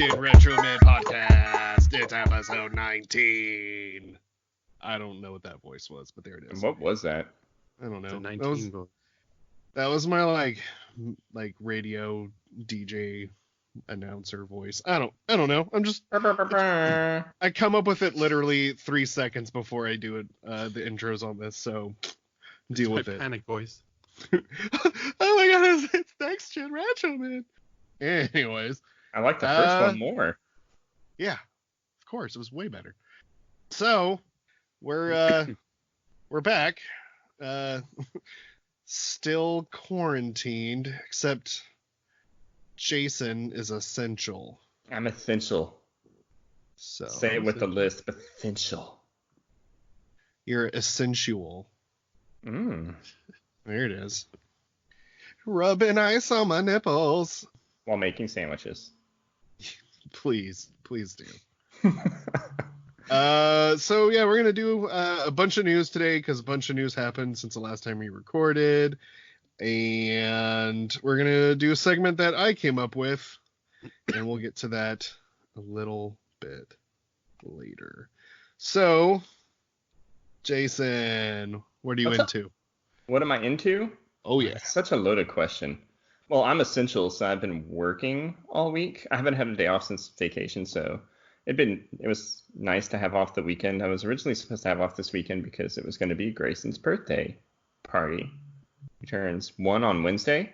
Chin Retro Man Podcast. It's episode 19. I don't know what that voice was, but there it is. What was that? I don't know. The 19 That was my like radio DJ announcer voice. I don't know. I'm just I come up with it literally 3 seconds before I do it the intros on this, so deal with it. Panic voice. Oh my god, it's Next Gen Retro Man. Anyways, I like the first one more. Yeah, of course, it was way better. So we're back. Still quarantined, except Jason is essential. I'm essential. So say it with the lisp, essential. You're essential. There it is. Rubbing ice on my nipples. While making sandwiches. Please do. So yeah, we're gonna do a bunch of news today because a bunch of news happened since the last time we recorded, and we're gonna do a segment that I came up with, and we'll get to that a little bit later. So, Jason, what are you into? What am I into? Oh yeah, such a loaded question. Well, I'm essential, so I've been working all week. I haven't had a day off since vacation, so it was nice to have off the weekend. I was originally supposed to have off this weekend because it was going to be Grayson's birthday party. He turns 1 on Wednesday.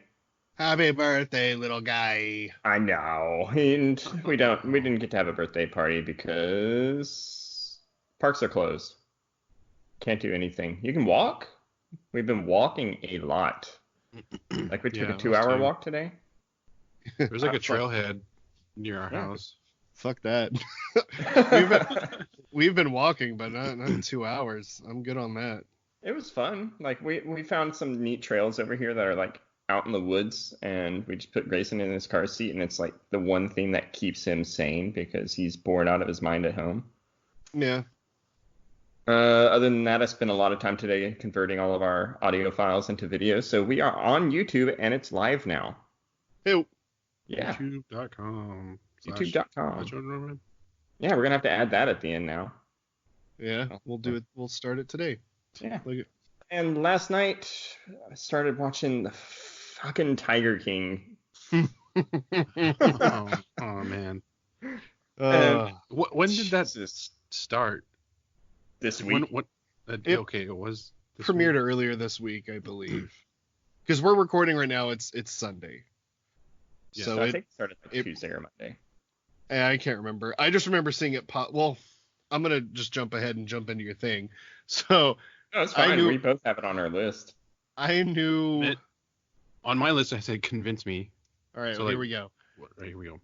Happy birthday, little guy. I know. And we didn't get to have a birthday party because parks are closed. Can't do anything. You can walk. We've been walking a lot. Like we took a 2-hour walk today. There's like a trailhead near our house. Fuck that. we've been walking, but not 2 hours. I'm good on that. It was fun. Like we found some neat trails over here that are like out in the woods, and we just put Grayson in his car seat, and it's like the one thing that keeps him sane because he's bored out of his mind at home. Yeah. Other than that, I spent a lot of time today converting all of our audio files into videos. So we are on YouTube, and it's live now. Ew. Yeah. YouTube.com. YouTube.com. Yeah, we're going to have to add that at the end now. Yeah, we'll do it. We'll start it today. Yeah. And last night, I started watching the fucking Tiger King. oh, man. When did that start? This week. It was premiered earlier this week, I believe. Because we're recording right now, it's Sunday. Yeah, so I think it started Tuesday or Monday. I can't remember. I just remember seeing it pop. Well, I'm gonna just jump ahead and jump into your thing. So no, it's fine. We both have it on our list. I knew. On my list, I said convince me. All right, here we go. Right, here we go.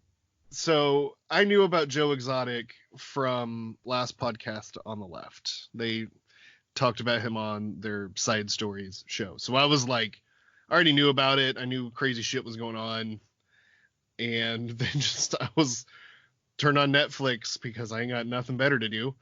So I knew about Joe Exotic from last podcast on the left. They talked about him on their Side Stories show. So I was like, I already knew about it. I knew crazy shit was going on. And then I was turned on Netflix because I ain't got nothing better to do.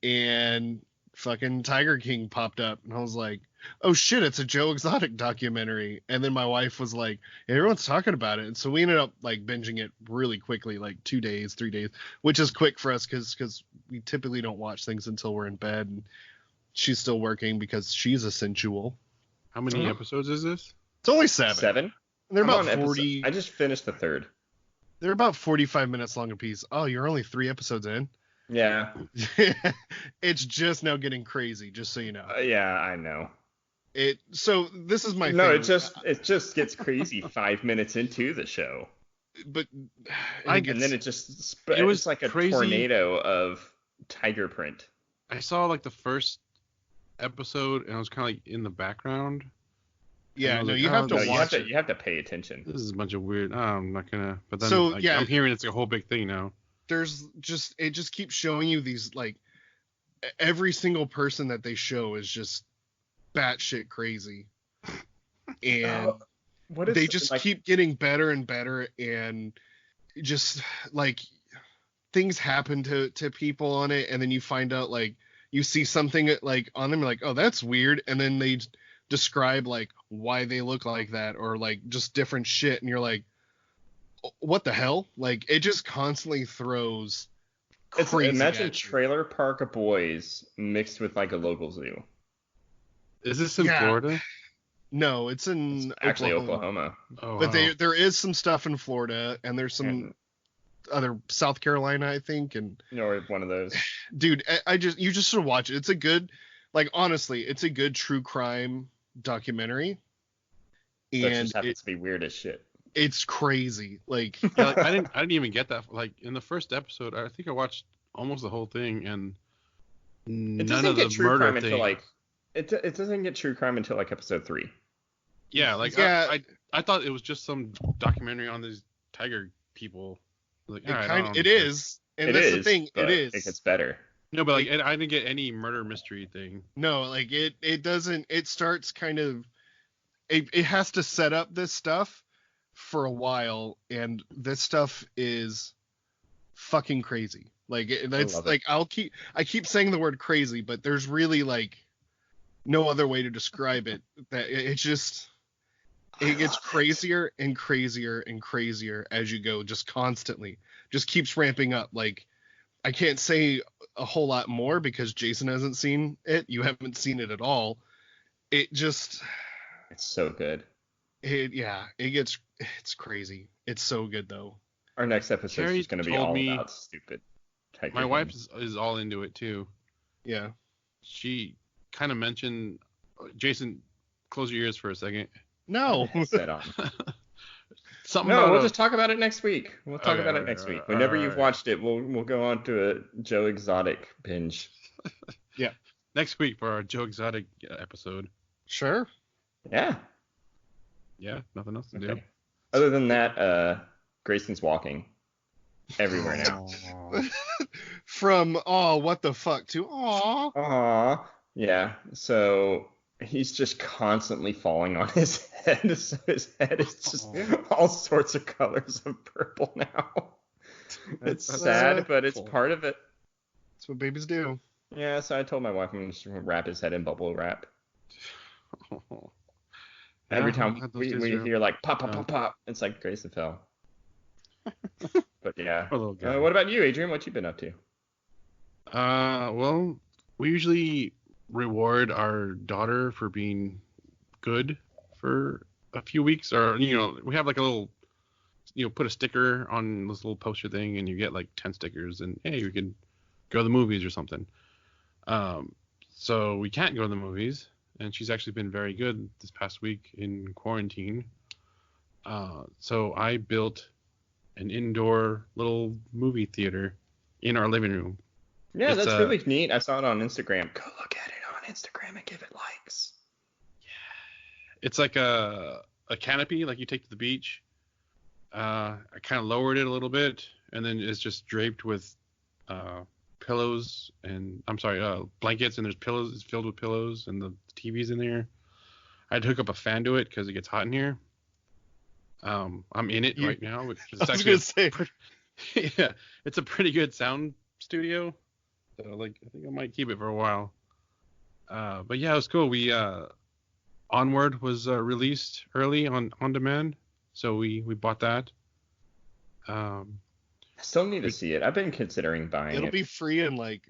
And fucking Tiger King popped up. And I was like, oh shit, it's a Joe Exotic documentary. And then my wife was like, everyone's talking about it. And so we ended up like binging it really quickly, like 2 days, 3 days, which is quick for us because we typically don't watch things until we're in bed. And she's still working because she's a sensual. How many episodes is this? It's only 7. 7? And they're about 40. I just finished the 3rd. They're about 45 minutes long a piece. Oh, you're only 3 episodes in? Yeah. It's just now getting crazy, just so you know. Yeah, I know. So this is my thing. No, it just gets crazy 5 minutes into the show. But and then it was like a crazy tornado of tiger print. I saw like the first episode and I was kind of like in the background. Yeah, no, like, you have to watch it. You have to pay attention. This is a bunch of weird. I'm not gonna. But then I'm hearing it's a whole big thing now. It just keeps showing you these, like, every single person that they show is just batshit crazy, and they just keep getting better and better, and just like things happen to people on it, and then you find out, like, you see something like on them, like, oh, that's weird, and then they describe like why they look like that, or like just different shit, and you're like, what the hell? Like, it just constantly throws It's crazy imagine at you. Trailer Park Boys mixed with like a local zoo. Is this in Yeah. Florida? No, it's in It's actually Oklahoma. Oh, But wow. there is some stuff in Florida, and there's some And, other South Carolina, I think. And or one of those. dude, you just should watch it. It's a good, like, honestly, it's a good true crime documentary, That and just happens to be weird as shit. it's crazy. Like, Yeah, like, I didn't even get that. Like in the first episode, I think I watched almost the whole thing, and It none doesn't of get the true murder crime thing. until like it doesn't get true crime until like episode 3. Yeah, like Yeah. I thought it was just some documentary on these tiger people. Like, all right, I don't it understand. is, and It that's is, the thing. but It is. It gets better. No, but like I didn't get any murder mystery thing. No, like it doesn't. It starts kind of. It has to set up this stuff for a while, and this stuff is fucking crazy. Like that's love it. like I keep saying the word crazy, but there's really like no other way to describe it. That it's just it gets crazier and crazier and crazier as you go, just constantly. Just keeps ramping up. Like I can't say a whole lot more because Jason hasn't seen it. You haven't seen it at all. It just It's so good. it's crazy. It's so good though. Our next episode Carrie is going to be told all me- about stupid tiger. My wife things. is all into it too. Yeah. She kind of mentioned, Jason, close your ears for a second. No. Set on. Something No, about we'll a- just talk about it next week. We'll talk Okay, about it okay, next week. alright, Whenever you've alright. watched it, we'll go on to a Joe Exotic binge. next week for our Joe Exotic episode. Sure. Yeah. Yeah, nothing else to do. Okay. Other than that, Grayson's walking everywhere now. From what the fuck to Aww. Yeah. So he's just constantly falling on his head. So his head is just all sorts of colors of purple now. It's That's sad, but it's cool. part of it. That's what babies do. Yeah, so I told my wife I'm going to wrap his head in bubble wrap. Every Yeah, time I've had those we days too. hear like pop, pop, Yeah. pop, pop, it's like Grayson fell. But yeah. Poor little guy. What about you, Adrian? What you been up to? Well, we usually reward our daughter for being good for a few weeks, or we have like a little, put a sticker on this little poster thing, and you get like 10 stickers, and hey, you can go to the movies or something. So we can't go to the movies, and she's actually been very good this past week in quarantine. So I built an indoor little movie theater in our living room. Yeah, It's, that's really neat. I saw it on Instagram. Go look at it on Instagram and give it likes. It's like a canopy like you take to the beach. I kind of lowered it a little bit, and then it's just draped with pillows and blankets, and there's pillows. It's filled with pillows, and the TV's in there. I had to hook up a fan to it because it gets hot in here. I'm in it right now, which is I was actually gonna say. yeah, it's a pretty good sound studio. So like I think I might keep it for a while. But yeah, it was cool. We Onward was released early on demand, so we bought that. I still need to see it. I've been considering buying It'll it. be free in like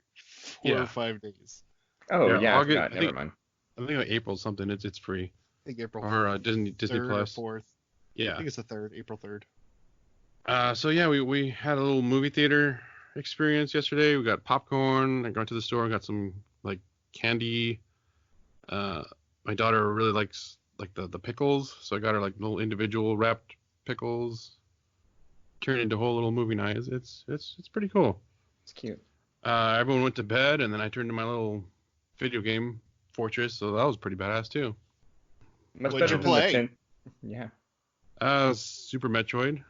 4 or Yeah. 5 days. Oh Yeah, yeah, I August- forgot. I Never think- mind. I think like April something. It's free I think April or Disney 3rd Plus. or 4th. I Yeah. think it's the 3rd, April 3rd. So yeah, we had a little movie theater experience yesterday. We got popcorn. I got to the store and got some like candy. My daughter really likes like the pickles, so I got her like little individual wrapped pickles. Turned into a whole little movie night. It's pretty cool. It's cute. Everyone went to bed, and then I turned to my little video game Fortress, so that was pretty badass too. Much What'd better you than play? the 10. Yeah. Super Metroid.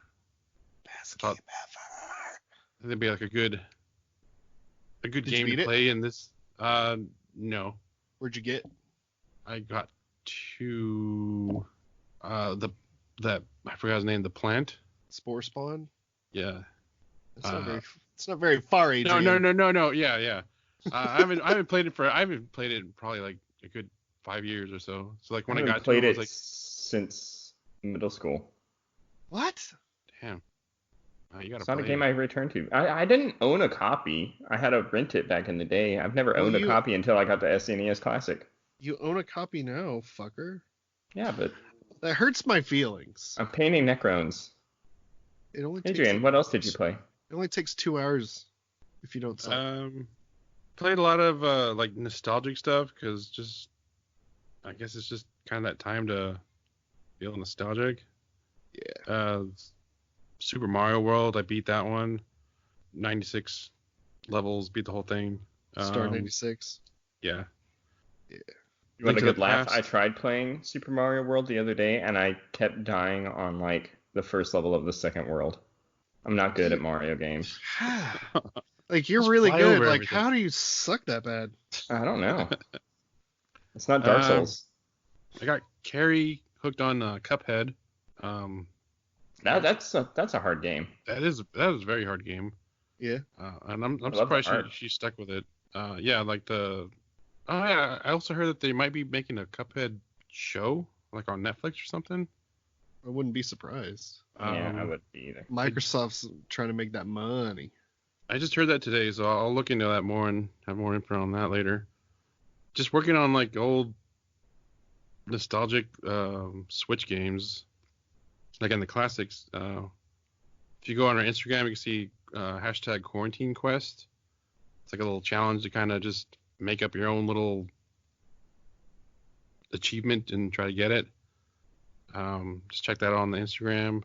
Best Thought- game ever. I think it'd be like a good Did you game beat to it? play in this. No, Where'd you get? I got to that I forgot his name. The plant. Spore Spawn? Yeah. It's not very far, No, Adrian. no. Yeah. I haven't played it in probably like a good 5 years or so. So like when I haven't got to played it, I it was since middle school. What? like, damn. You gotta It's not a play game it. I return to. I didn't own a copy. I had to rent it back in the day. I've never Well, owned a copy until I got the SNES Classic. you own a copy now, fucker. Yeah, but That hurts my feelings. I'm painting Necrons. It only Adrian, what else did you play? It only takes 2 hours if you don't suck. Played a lot of like nostalgic stuff because just I guess it's just kind of that time to feel nostalgic. Yeah. Super Mario World, I beat that one. 96 levels, beat the whole thing. Star 96. Yeah. You want Link a to the good laugh? Past. I tried playing Super Mario World the other day, and I kept dying on like the first level of the second world. I'm not good at Mario games. Like, you're Just really fly good. over Like, everything. how do you suck that bad? I don't know. It's not Dark Souls. I got Carrie hooked on Cuphead. That's a hard game. That is a very hard game. Yeah. And I'm I love the surprised art. she stuck with it. Yeah, like I also heard that they might be making a Cuphead show, like on Netflix or something. I wouldn't be surprised. Yeah, I wouldn't be either. Microsoft's trying to make that money. I just heard that today, so I'll look into that more and have more info on that later. Just working on like old nostalgic Switch games, like in the classics. If you go on our Instagram, you can see hashtag Quarantine Quest. It's like a little challenge to kind of just make up your own little achievement and try to get it. Just check that out on the Instagram.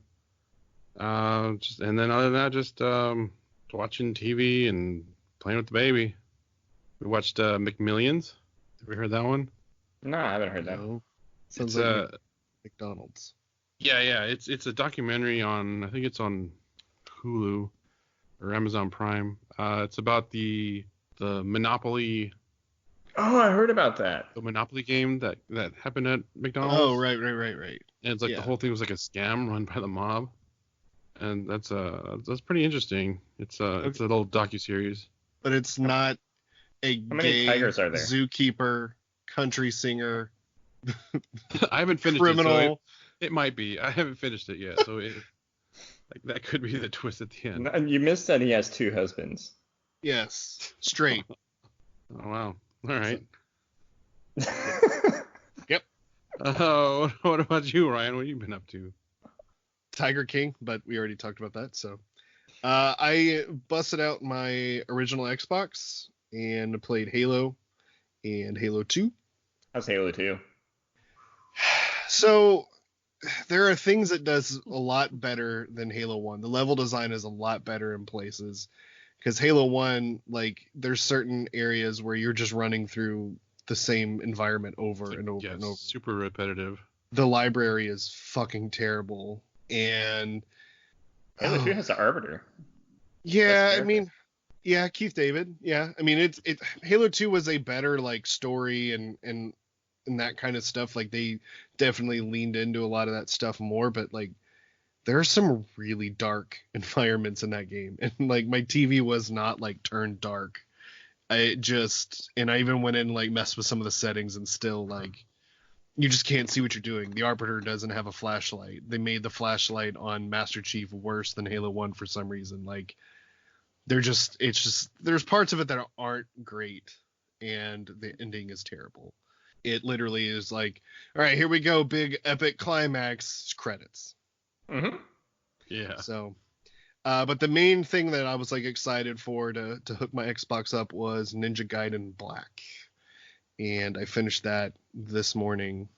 And then other than that, just watching TV and playing with the baby. We watched McMillions. Have you heard that one? No, I haven't heard that. No. Sounds It's like McDonald's. yeah. It's a documentary on, I think it's on Hulu or Amazon Prime. It's about the Monopoly Oh, I heard about that. the Monopoly game that happened at McDonald's. Oh, right. And it's like Yeah. the whole thing was like a scam run by the mob. And that's pretty interesting. It's a little docuseries. But it's not a How many gay tigers are there? zookeeper, country singer, I haven't finished criminal. it, so it might be. I haven't finished it yet, so like that could be the twist at the end. No, you missed that he has two husbands. Yes, straight. Oh wow. All right. Yep. What about you, Ryan? What have you been up to? Tiger King, but we already talked about that. So I busted out my original Xbox and played Halo and Halo 2. How's Halo 2? So there are things it does a lot better than Halo 1. The level design is a lot better in places because Halo 1, like, there's certain areas where you're just running through the same environment over and over Yeah, and over. super repetitive. The library is fucking terrible. And Halo 2 has the Arbiter. yeah, That's I mean, yeah, Keith David. Yeah, I mean, it Halo 2 was a better like story and that kind of stuff. Like they definitely leaned into a lot of that stuff more, but like there are some really dark environments in that game, and like my TV was not like turned dark. I even went in and like messed with some of the settings, and still like you just can't see what you're doing. The Arbiter doesn't have a flashlight. They made the flashlight on Master Chief worse than Halo 1 for some reason. Like there's parts of it that aren't great, and the ending is terrible. It literally is like, all right, here we go, big epic climax, credits. Mm-hmm. Yeah. So, but the main thing that I was like excited for to hook my Xbox up was Ninja Gaiden Black, and I finished that this morning.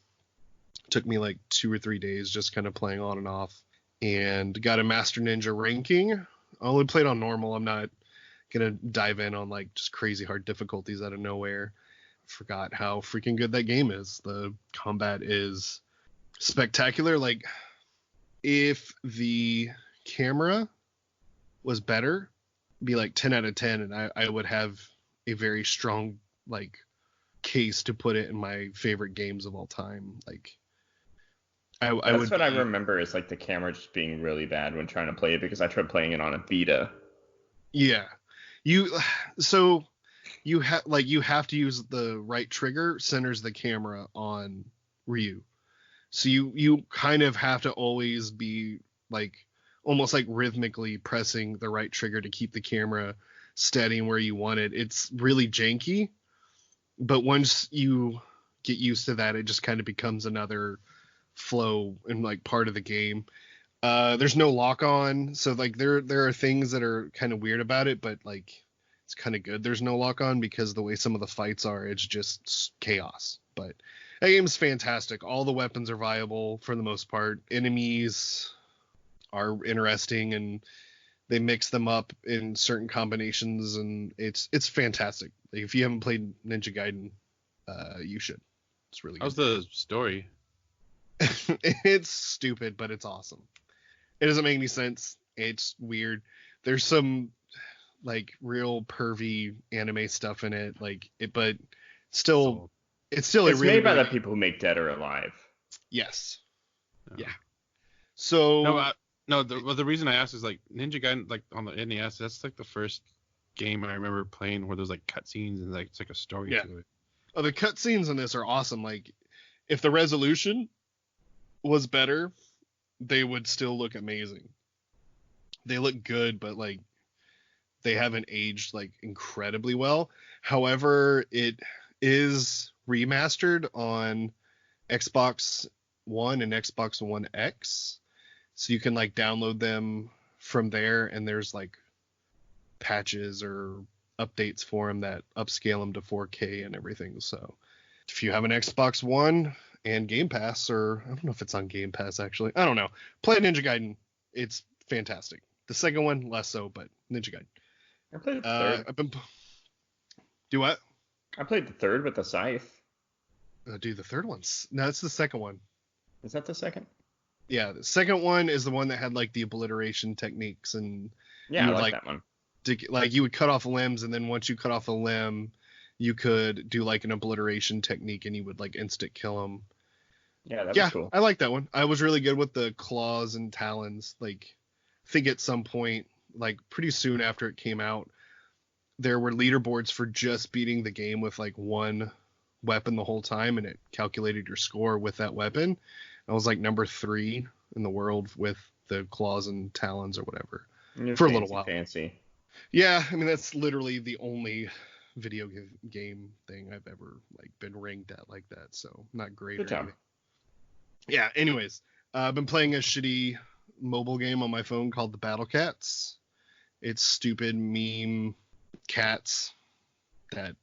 Took me like 2 or 3 days just kind of playing on and off, and got a Master Ninja ranking. I only played on normal. I'm not gonna dive in on like just crazy hard difficulties out of nowhere. Forgot how freaking good that game is. The combat is spectacular. Like if the camera was better, it'd be like 10 out of 10, and I would have a very strong like case to put it in my favorite games of all time. Like I That's what I remember is like the camera just being really bad when trying to play it because I tried playing it on a Vita. Yeah. You have to use the right trigger centers the camera on Ryu. So you kind of have to always be like almost like rhythmically pressing the right trigger to keep the camera steady and where you want it. It's really janky, but once you get used to that, it just kind of becomes another flow and like part of the game. There's no lock on, so like there are things that are kind of weird about it, but like it's kind of good there's no lock on, because the way some of the fights are, it's just chaos. But that game's fantastic. All the weapons are viable for the most part. Enemies are interesting, and they mix them up in certain combinations, and it's fantastic. Like, if you haven't played Ninja Gaiden, you should. It's really good. How's the story? It's stupid, but it's awesome. It doesn't make any sense. It's weird. There's some like real pervy anime stuff in it, like it, but still, it's really made by the people who make Dead or Alive. Yes. Yeah. So the reason I asked is like Ninja Gaiden, like on the NES, that's like the first game I remember playing where there's like cutscenes and like it's like a story to it. Oh, the cutscenes in this are awesome. Like, if the resolution was better, they would still look amazing. They look good, but like they haven't aged like incredibly well. However, it is remastered on Xbox One and Xbox One X, so you can like download them from there, and there's like patches or updates for them that upscale them to 4K and everything. So if you have an Xbox One and Game Pass, or I don't know if it's on Game Pass actually, I don't know, play Ninja Gaiden. It's fantastic. The second one less so, but Ninja Gaiden. I played the third. Do what? I played the third with the scythe. Dude, the third one's no, it's the second one. Is that the second? Yeah, the second one is the one that had like the obliteration techniques, and yeah, I like that one. Like you would cut off limbs, and then once you cut off a limb, you could do like an obliteration technique, and you would like instant kill them. Yeah, that was cool. I like that one. I was really good with the claws and talons. Like, I think at some point, like pretty soon after it came out, there were leaderboards for just beating the game with like one weapon the whole time, and it calculated your score with that weapon. I was like number 3 in the world with the claws and talons or whatever for a little while. Fancy. Yeah, I mean that's literally the only video game thing I've ever like been ranked at like that, so not great. Good job. Anything. Yeah. Anyways, I've been playing a shitty mobile game on my phone called the Battle Cats. It's stupid meme cats that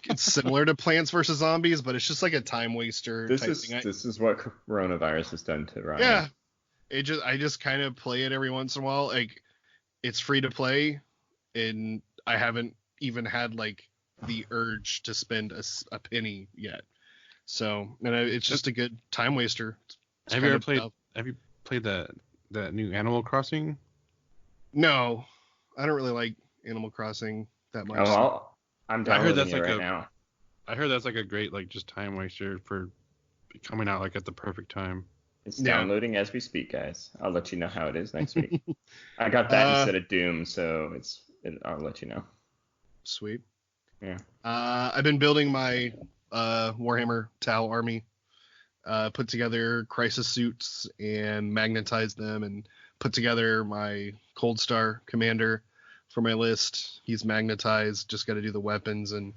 it's similar to Plants vs Zombies, but it's just like a time waster. This is what coronavirus has done to Ryan. Yeah, I just kind of play it every once in a while. Like, it's free to play, and I haven't even had like the urge to spend a penny yet. So, and it's just a good time waster. Have you played that new Animal Crossing? No, I don't really like Animal Crossing that much. Oh, well, I'm downloading it right now. I heard that's like a great like just time waster for coming out like at the perfect time. It's downloading as we speak, guys. I'll let you know how it is next week. I got that instead of Doom, so I'll let you know. Sweet. Yeah. I've been building my Warhammer Tau army. Put together crisis suits and magnetized them, and put together my Cold Star commander for my list. He's magnetized, just got to do the weapons and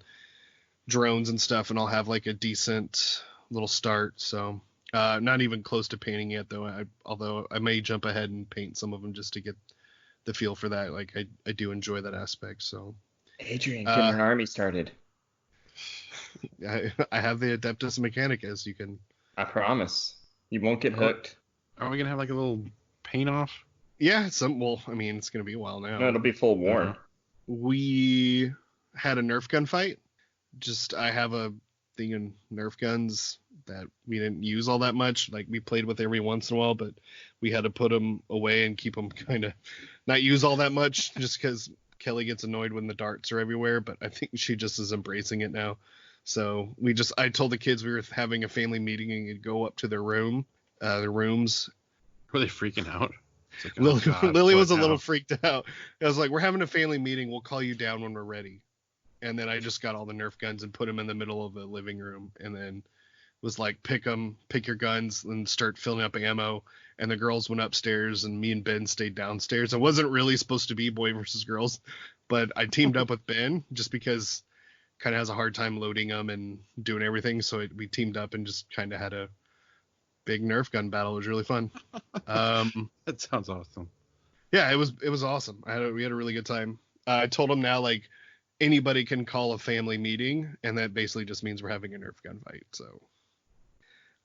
drones and stuff, and I'll have like a decent little start. So not even close to painting yet though, although I may jump ahead and paint some of them just to get the feel for that. Like I do enjoy that aspect. So Adrian, get an army started. I have the Adeptus Mechanicus. You can. I promise. You won't get hooked. Are we gonna have like a little paint off? Yeah, well, I mean, it's gonna be a while now. No, it'll be full war. We had a Nerf gun fight. I have a thing in Nerf guns that we didn't use all that much. Like, we played with every once in a while, but we had to put them away and keep them kind of not use all that much, just because Kelly gets annoyed when the darts are everywhere. But I think she just is embracing it now. So I told the kids we were having a family meeting and you'd go up to their rooms. Were they freaking out? Like, Lily was a little freaked out. I was like, we're having a family meeting. We'll call you down when we're ready. And then I just got all the Nerf guns and put them in the middle of the living room. And then was like, pick your guns, and start filling up ammo. And the girls went upstairs, and me and Ben stayed downstairs. It wasn't really supposed to be boy versus girls, but I teamed up with Ben just because kind of has a hard time loading them and doing everything. So we teamed up and just kind of had a big Nerf gun battle. It was really fun. That sounds awesome. Yeah, it was awesome. We had a really good time. I told him now, like, anybody can call a family meeting, and that basically just means we're having a Nerf gun fight. So,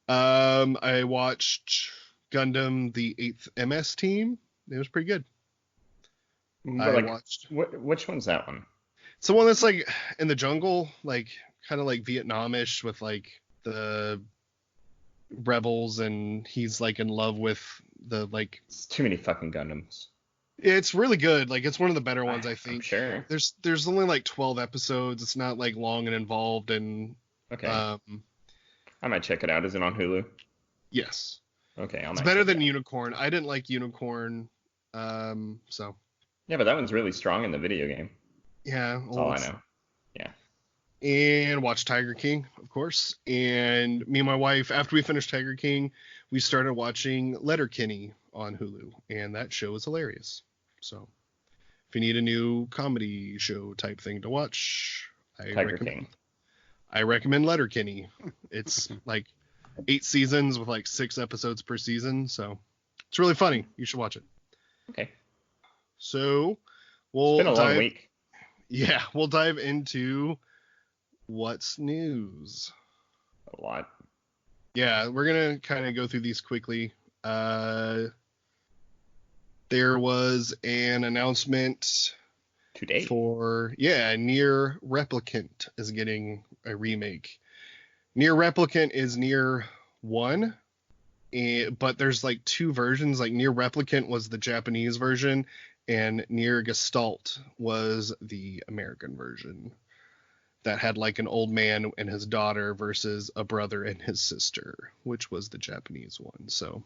I watched Gundam: The 8th MS Team. It was pretty good. But which one's that one? It's the one that's like in the jungle, like kind of like Vietnamish with like the rebels, and he's like in love with the like. It's too many fucking Gundams. It's really good. Like, it's one of the better ones, I think. I'm sure. There's only like 12 episodes. It's not like long and involved, and okay. I might check it out. Is it on Hulu? Yes. Okay, it's better than Unicorn. I didn't like Unicorn, so. Yeah, but that one's really strong in the video game. Yeah. That's all I know. Yeah. And watch Tiger King, of course. And me and my wife, after we finished Tiger King, we started watching Letterkenny on Hulu, and that show is hilarious. So, if you need a new comedy show type thing to watch, I recommend Letterkenny. It's like 8 seasons with like 6 episodes per season, so it's really funny. You should watch it. Okay. So, it's been a long week. Yeah, we'll dive into what's news. A lot. Yeah, we're gonna kind of go through these quickly. There was an announcement today for Nier Replicant is getting a remake. Nier Replicant is Nier 1, but there's like 2 versions. Like, Nier Replicant was the Japanese version, and Nier Gestalt was the American version. That had like an old man and his daughter versus a brother and his sister, which was the Japanese one. So,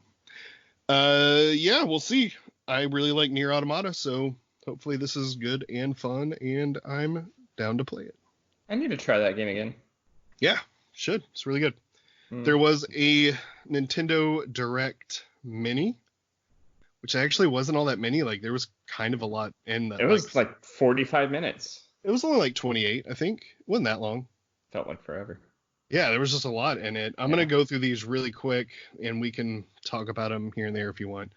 we'll see. I really like Nier Automata, so hopefully this is good and fun, and I'm down to play it. I need to try that game again. Yeah, should. It's really good. There was a Nintendo Direct Mini, which actually wasn't all that many. Like, there was kind of a lot in that. It was like 45 minutes. It was only like 28, I think. It wasn't that long. Felt like forever. Yeah, there was just a lot in it. I'm going to go through these really quick, and we can talk about them here and there if you want.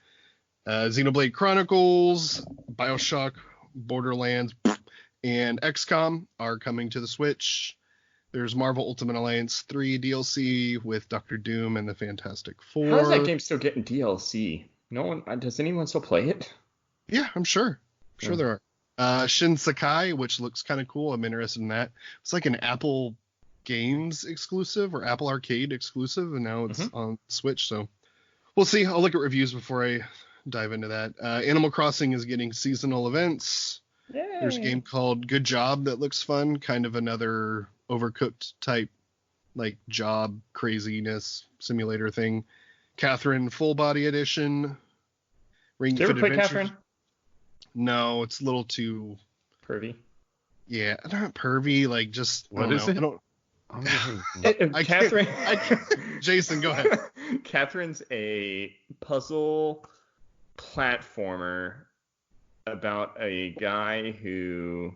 Xenoblade Chronicles, BioShock, Borderlands, and XCOM are coming to the Switch. There's Marvel Ultimate Alliance 3 DLC with Doctor Doom and the Fantastic Four. How is that game still getting DLC? No one. Does anyone still play it? Yeah, I'm sure. There are. Shin Sakai, which looks kind of cool. I'm interested in that. It's like an Apple Games exclusive or Apple Arcade exclusive, and now it's on Switch, so we'll see. I'll look at reviews before I dive into that. Animal Crossing is getting seasonal events. Yay. There's a game called Good Job that looks fun, kind of another Overcooked type like job craziness simulator thing. Catherine Full Body Edition. Ring Fit Adventure. Catherine? No, it's a little too pervy. Yeah, not pervy, like just what is it? Catherine. Jason, go ahead. Catherine's a puzzle platformer about a guy who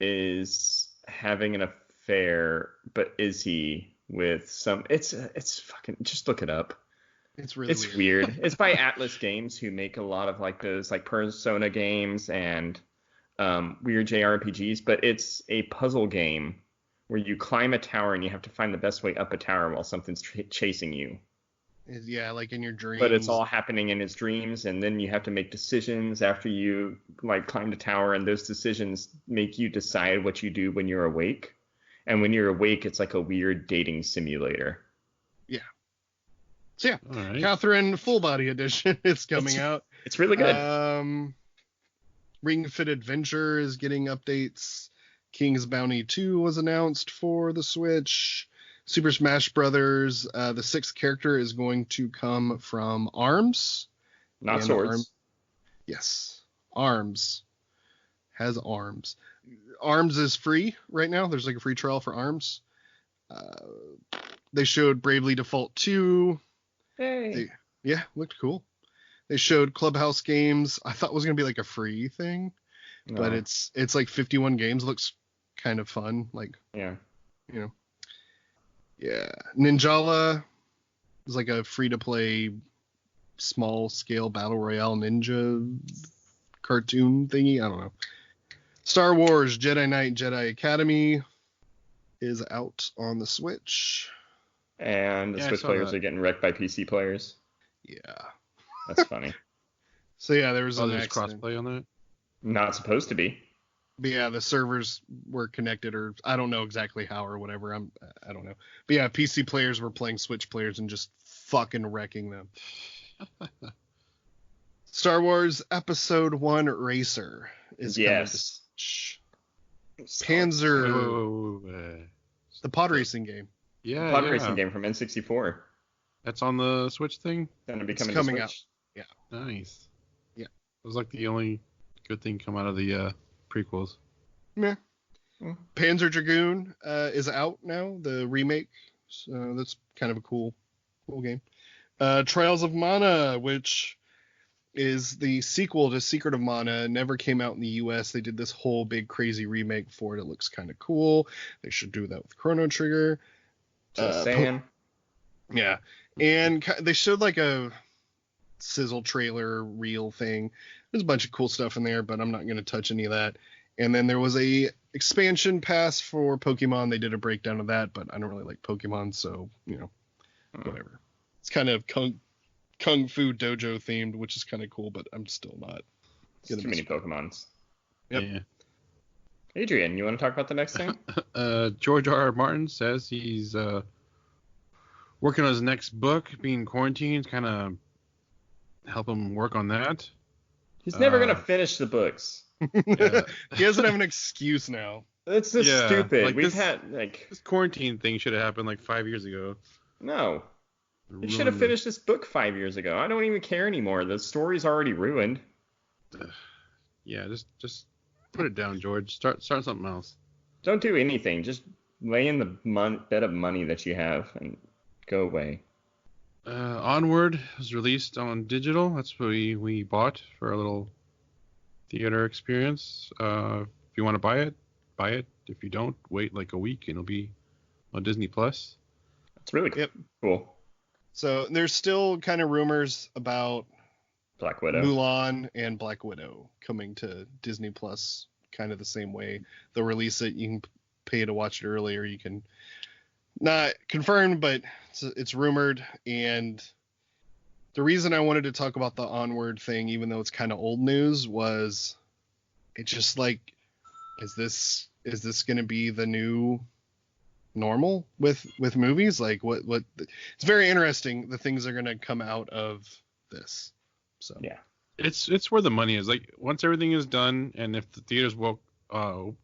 is having an affair, but is he with some? It's fucking. Just look it up. It's really weird. It's by Atlas Games, who make a lot of like those like Persona games and weird JRPGs, but it's a puzzle game where you climb a tower and you have to find the best way up a tower while something's chasing you. Yeah, like in your dreams. But it's all happening in his dreams, and then you have to make decisions after you like climb the tower, and those decisions make you decide what you do when you're awake. And when you're awake, it's like a weird dating simulator. Yeah. So yeah, right. Catherine Full Body Edition is coming out. It's really good. Ring Fit Adventure is getting updates. King's Bounty 2 was announced for the Switch. Super Smash Brothers, the 6th character is going to come from ARMS. Not swords. Yes. ARMS. Has ARMS. ARMS is free right now. There's like a free trial for ARMS. They showed Bravely Default 2. Hey. Yeah, looked cool. They showed Clubhouse Games. I thought it was gonna be like a free thing, but No. it's like 51 games. Looks kind of fun. Like, Yeah. you know, yeah. Ninjala is like a free to play small scale battle royale ninja cartoon thingy. I don't know. Star Wars Jedi Knight Jedi Academy is out on the Switch. And the Yeah, I Switch saw players that. are getting wrecked by PC players. Yeah. That's funny. So yeah, there was Oh, an there's accident. crossplay on that. Not supposed to be. But yeah, the servers were connected, or I don't know exactly how or whatever. I don't know. But yeah, PC players were playing Switch players and just fucking wrecking them. Star Wars Episode 1 Racer is coming to Yes. Switch. Wait, Panzer, wait. the pod racing game. Yeah, Pod yeah. racing game from N64. That's on the Switch thing. Gonna be It's coming coming to out. Switch. Nice. Yeah. It was like the only good thing come out of the prequels. Meh. Mm. Panzer Dragoon is out now, the remake. So that's kind of a cool game. Trials of Mana, which is the sequel to Secret of Mana, never came out in the US. They did this whole big crazy remake for it. It looks kind of cool. They should do that with Chrono Trigger. Just saying. Yeah. And they showed like a sizzle trailer reel thing. There's a bunch of cool stuff in there, but I'm not going to touch any of that. And then there was a expansion pass for Pokemon. They did a breakdown of that, but I don't really like Pokemon, so, whatever. It's kind of Kung Fu Dojo themed, which is kind of cool, but I'm still not. Too many Pokemons. Yep. Yeah. Adrian, you want to talk about the next thing? George R. R. Martin says he's working on his next book, being quarantined, kind of help him work on that. He's never gonna finish the books. Yeah. He doesn't have an excuse now. That's just Yeah, stupid. like We've this- had like This quarantine thing should have happened like 5 years ago. no. You Ruined should have it. finished this book 5 years ago. I don't even care anymore. The story's already ruined. Yeah, just put it down, George. Start something else. Don't do anything. Just lay in the bed of money that you have and go away. Onward was released on digital. That's what we bought for a little theater experience. If you want to buy it, buy it. If you don't, wait like a week and it'll be on Disney Plus. It's really Yep. cool. So there's still kind of rumors about Black Widow. Mulan and Black Widow coming to Disney Plus kind of the same way. They'll release it. You can pay to watch it early, or you can not confirmed, but it's rumored. And the reason I wanted to talk about the Onward thing, even though it's kind of old news, was it's just like, is this going to be the new normal with movies? Like what it's very interesting the things that are going to come out of this. So Yeah. It's where the money is. Like once everything is done, and if the theaters will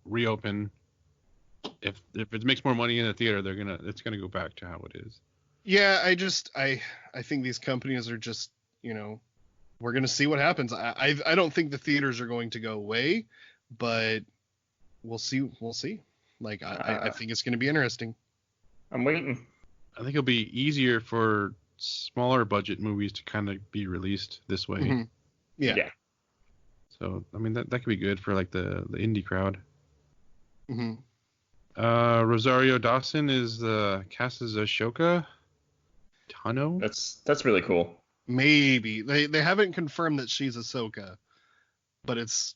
reopen, if it makes more money in the theater, it's gonna go back to how it is. yeah, I think these companies are just, we're going to see what happens. I don't think the theaters are going to go away, but we'll see. Like I think it's going to be interesting. I'm waiting. I think it'll be easier for smaller budget movies to kind of be released this way. Mhm. Yeah. So I mean that could be good for like the indie crowd. hmm Rosario Dawson is cast as Ashoka Tano. That's really cool. Maybe they haven't confirmed that she's Ahsoka, but it's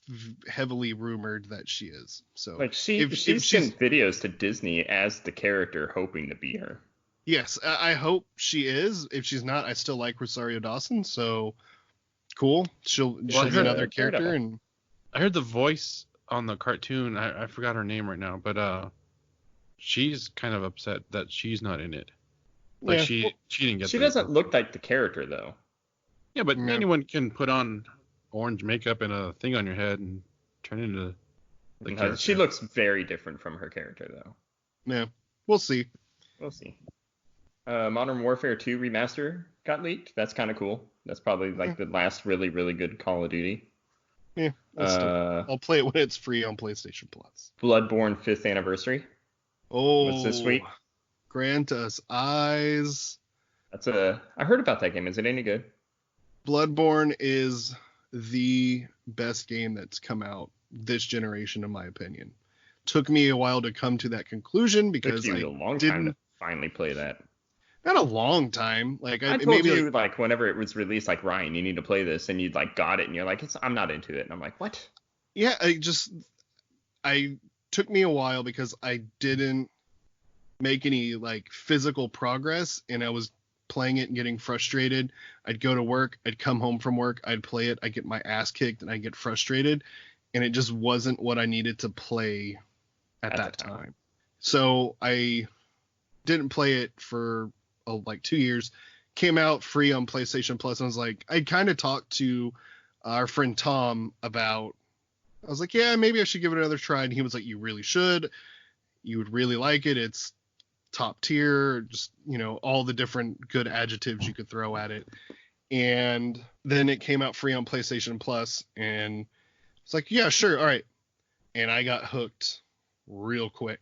heavily rumored that she is. So Like if she's she's- sent videos to Disney as the character, hoping to be her. yes, I hope she is. If she's not, I still like Rosario Dawson. So cool. She'll be another character. Daredevil. And I heard the voice on the cartoon. I forgot her name right now, but she's kind of upset that she's not in it. Like yeah, she didn't get. She the- doesn't look like the character though. Yeah, but Yeah. anyone can put on orange makeup and a thing on your head and turn into the No, character. she looks very different from her character though. yeah, we'll see. We'll see. Modern Warfare 2 remaster got leaked. That's kind of cool. That's probably like the last really, really good Call of Duty. Yeah, I'll play it when it's free on PlayStation Plus. Bloodborne 5th anniversary. Oh, What's this week? Grant Us Eyes. I heard about that game. Is it any good? Bloodborne is the best game that's come out this generation, in my opinion. Took me a while to come to that conclusion because Took you a long time to finally play that. Not a long time. Like I told you, like whenever it was released, like, Ryan, you need to play this, and you like got it, and you're like, I'm not into it, and I'm like, what? Yeah, I took me a while because I didn't make any like physical progress, and I was playing it and getting frustrated. I'd go to work, I'd come home from work, I'd play it, I'd get my ass kicked, and I'd get frustrated, and it just wasn't what I needed to play at that time. So I didn't play it for like 2 years. Came out free on PlayStation Plus, and I was like, I kind of talked to our friend Tom about, I was like, yeah, maybe I should give it another try, and he was like, you really should. You would really like it. It's top tier, just, all the different good adjectives you could throw at it. And then it came out free on PlayStation Plus, and it's like, yeah, sure, all right. And I got hooked real quick.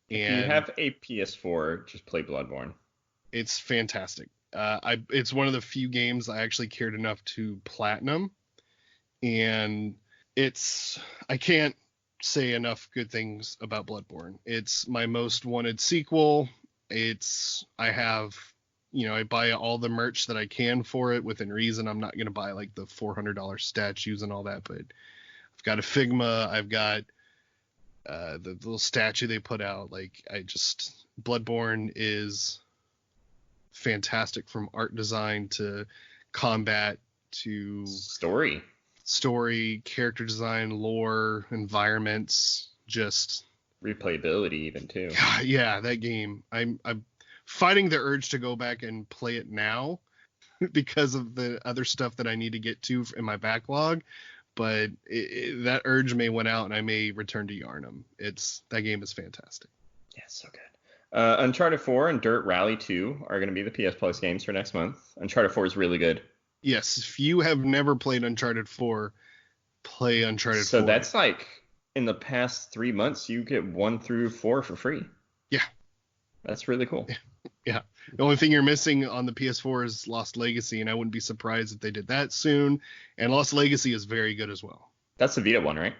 And if you have a PS4, just play Bloodborne. It's fantastic. It's one of the few games I actually cared enough to platinum, and I can't say enough good things about Bloodborne. It's my most wanted sequel. I buy all the merch that I can for it within reason. I'm not going to buy like the $400 statues and all that, but I've got a Figma. I've got the little statue they put out. Bloodborne is fantastic, from art design to combat to story, character design, lore, environments, just replayability even too. Yeah, that game. I'm fighting the urge to go back and play it now because of the other stuff that I need to get to in my backlog. But that urge may went out, and I may return to Yharnam. That game is fantastic. Yeah, so good. Uncharted 4 and Dirt Rally 2 are going to be the PS Plus games for next month. Uncharted 4 is really good. Yes, if you have never played Uncharted 4, play Uncharted 4. So that's like, in the past 3 months, you get 1 through 4 for free. Yeah. That's really cool. Yeah. The only thing you're missing on the PS4 is Lost Legacy, and I wouldn't be surprised if they did that soon. And Lost Legacy is very good as well. That's the Vita one, right?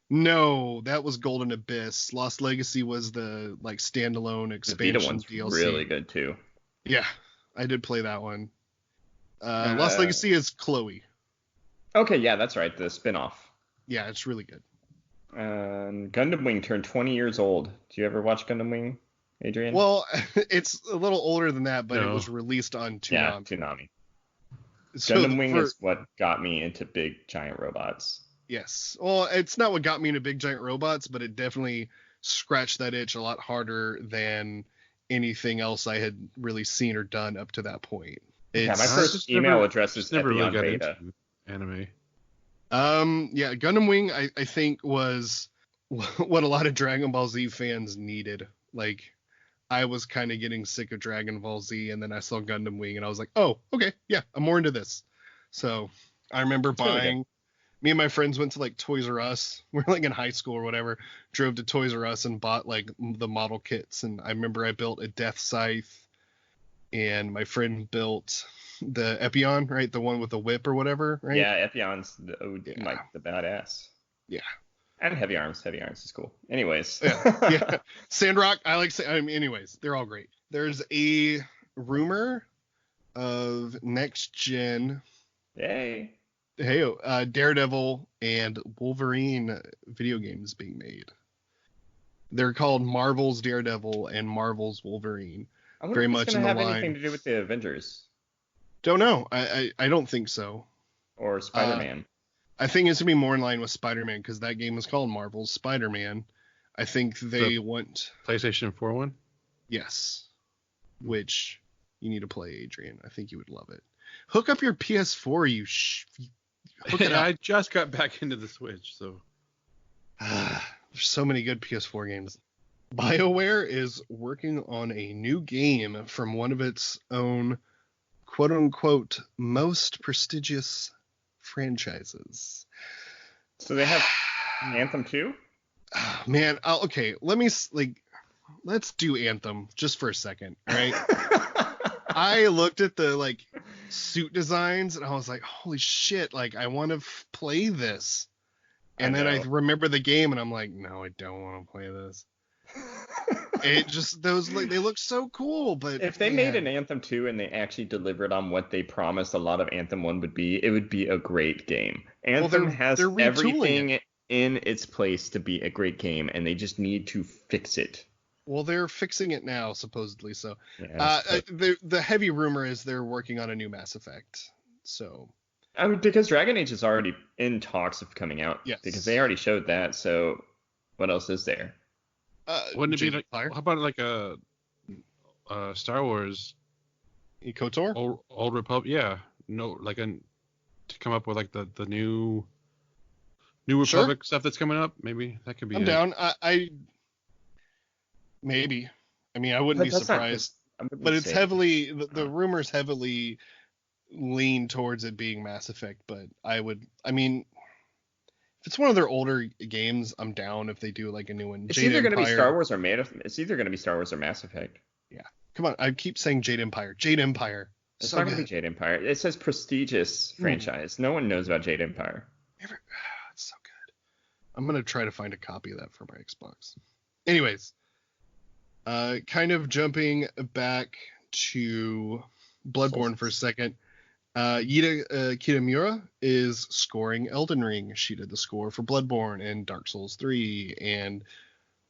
No, that was Golden Abyss. Lost Legacy was the standalone expansion. The Vita one's DLC. Really good too. Yeah, I did play that one. Lost Legacy is Chloe. Okay, yeah, that's right. The spin-off. Yeah, it's really good. Gundam Wing turned 20 years old. Do you ever watch Gundam Wing, Adrian? Well, it's a little older than that, but It was released on Toonami. Yeah, Toonami. So Gundam Wing is what got me into big giant robots. Yes. Well, it's not what got me into big giant robots, but it definitely scratched that itch a lot harder than anything else I had really seen or done up to that point. My first email address is never really got Beta. Into anime. Yeah, Gundam Wing I think was what a lot of Dragon Ball Z fans needed. Like, I was kind of getting sick of Dragon Ball Z, and then I saw Gundam Wing, and I was like, oh, okay, yeah, I'm more into this. So I remember buying. Me and my friends went to Toys R Us. We're in high school or whatever. Drove to Toys R Us and bought the model kits. And I remember I built a Death Scythe, and my friend built the Epion, right? The one with the whip or whatever, right? Yeah, Epion's the badass. Yeah. And Heavy Arms. Heavy Arms is cool. Anyways. Yeah. Sandrock, anyways, they're all great. There's a rumor of next gen. Yay. Daredevil and Wolverine video games being made. They're called Marvel's Daredevil and Marvel's Wolverine. I wonder if it's going to have anything to do with the Avengers. Don't know. I don't think so. Or Spider-Man. I think it's going to be more in line with Spider-Man, because that game is called Marvel's Spider-Man. I think they want... PlayStation 4 one? Yes. Which you need to play, Adrian. I think you would love it. Hook up your PS4, hook it up. I just got back into the Switch, so... There's so many good PS4 games. BioWare is working on a new game from one of its own quote-unquote most prestigious franchises. So they have Anthem 2? Man, okay, let me let's do Anthem just for a second, right? I looked at the like suit designs and I was like, holy shit, like I want to play this. And then I remember the game and I'm like, no, I don't want to play this. It just those like they look so cool, but if they made an Anthem 2 and they actually delivered on what they promised a lot of Anthem 1 would be, it would be a great game. Anthem has everything in its place to be a great game, and they just need to fix it. Well, they're fixing it now, supposedly. So, Yeah, the heavy rumor is they're working on a new Mass Effect. So, I mean, because Dragon Age is already in talks of coming out. Yes. Because they already showed that. So, what else is there? Wouldn't it be like? How about like a Star Wars KOTOR? Old Republic? Yeah, no, like to come up with like the new Republic stuff that's coming up. Maybe that could be. I'm down. I maybe. I mean, I wouldn't be surprised. But it's heavily the rumors heavily lean towards it being Mass Effect. But I mean, if it's one of their older games, I'm down if they do like a new one. It's either going to be Star Wars or It's either going to be Star Wars or Mass Effect. Yeah. Come on, I keep saying Jade Empire. Jade Empire. It's not going to be Jade Empire. It says prestigious franchise. No one knows about Jade Empire. It's so good. I'm going to try to find a copy of that for my Xbox. Anyways, kind of jumping back to Bloodborne for a second. Yuta Kitamura is scoring Elden Ring. She did the score for Bloodborne and Dark Souls 3 and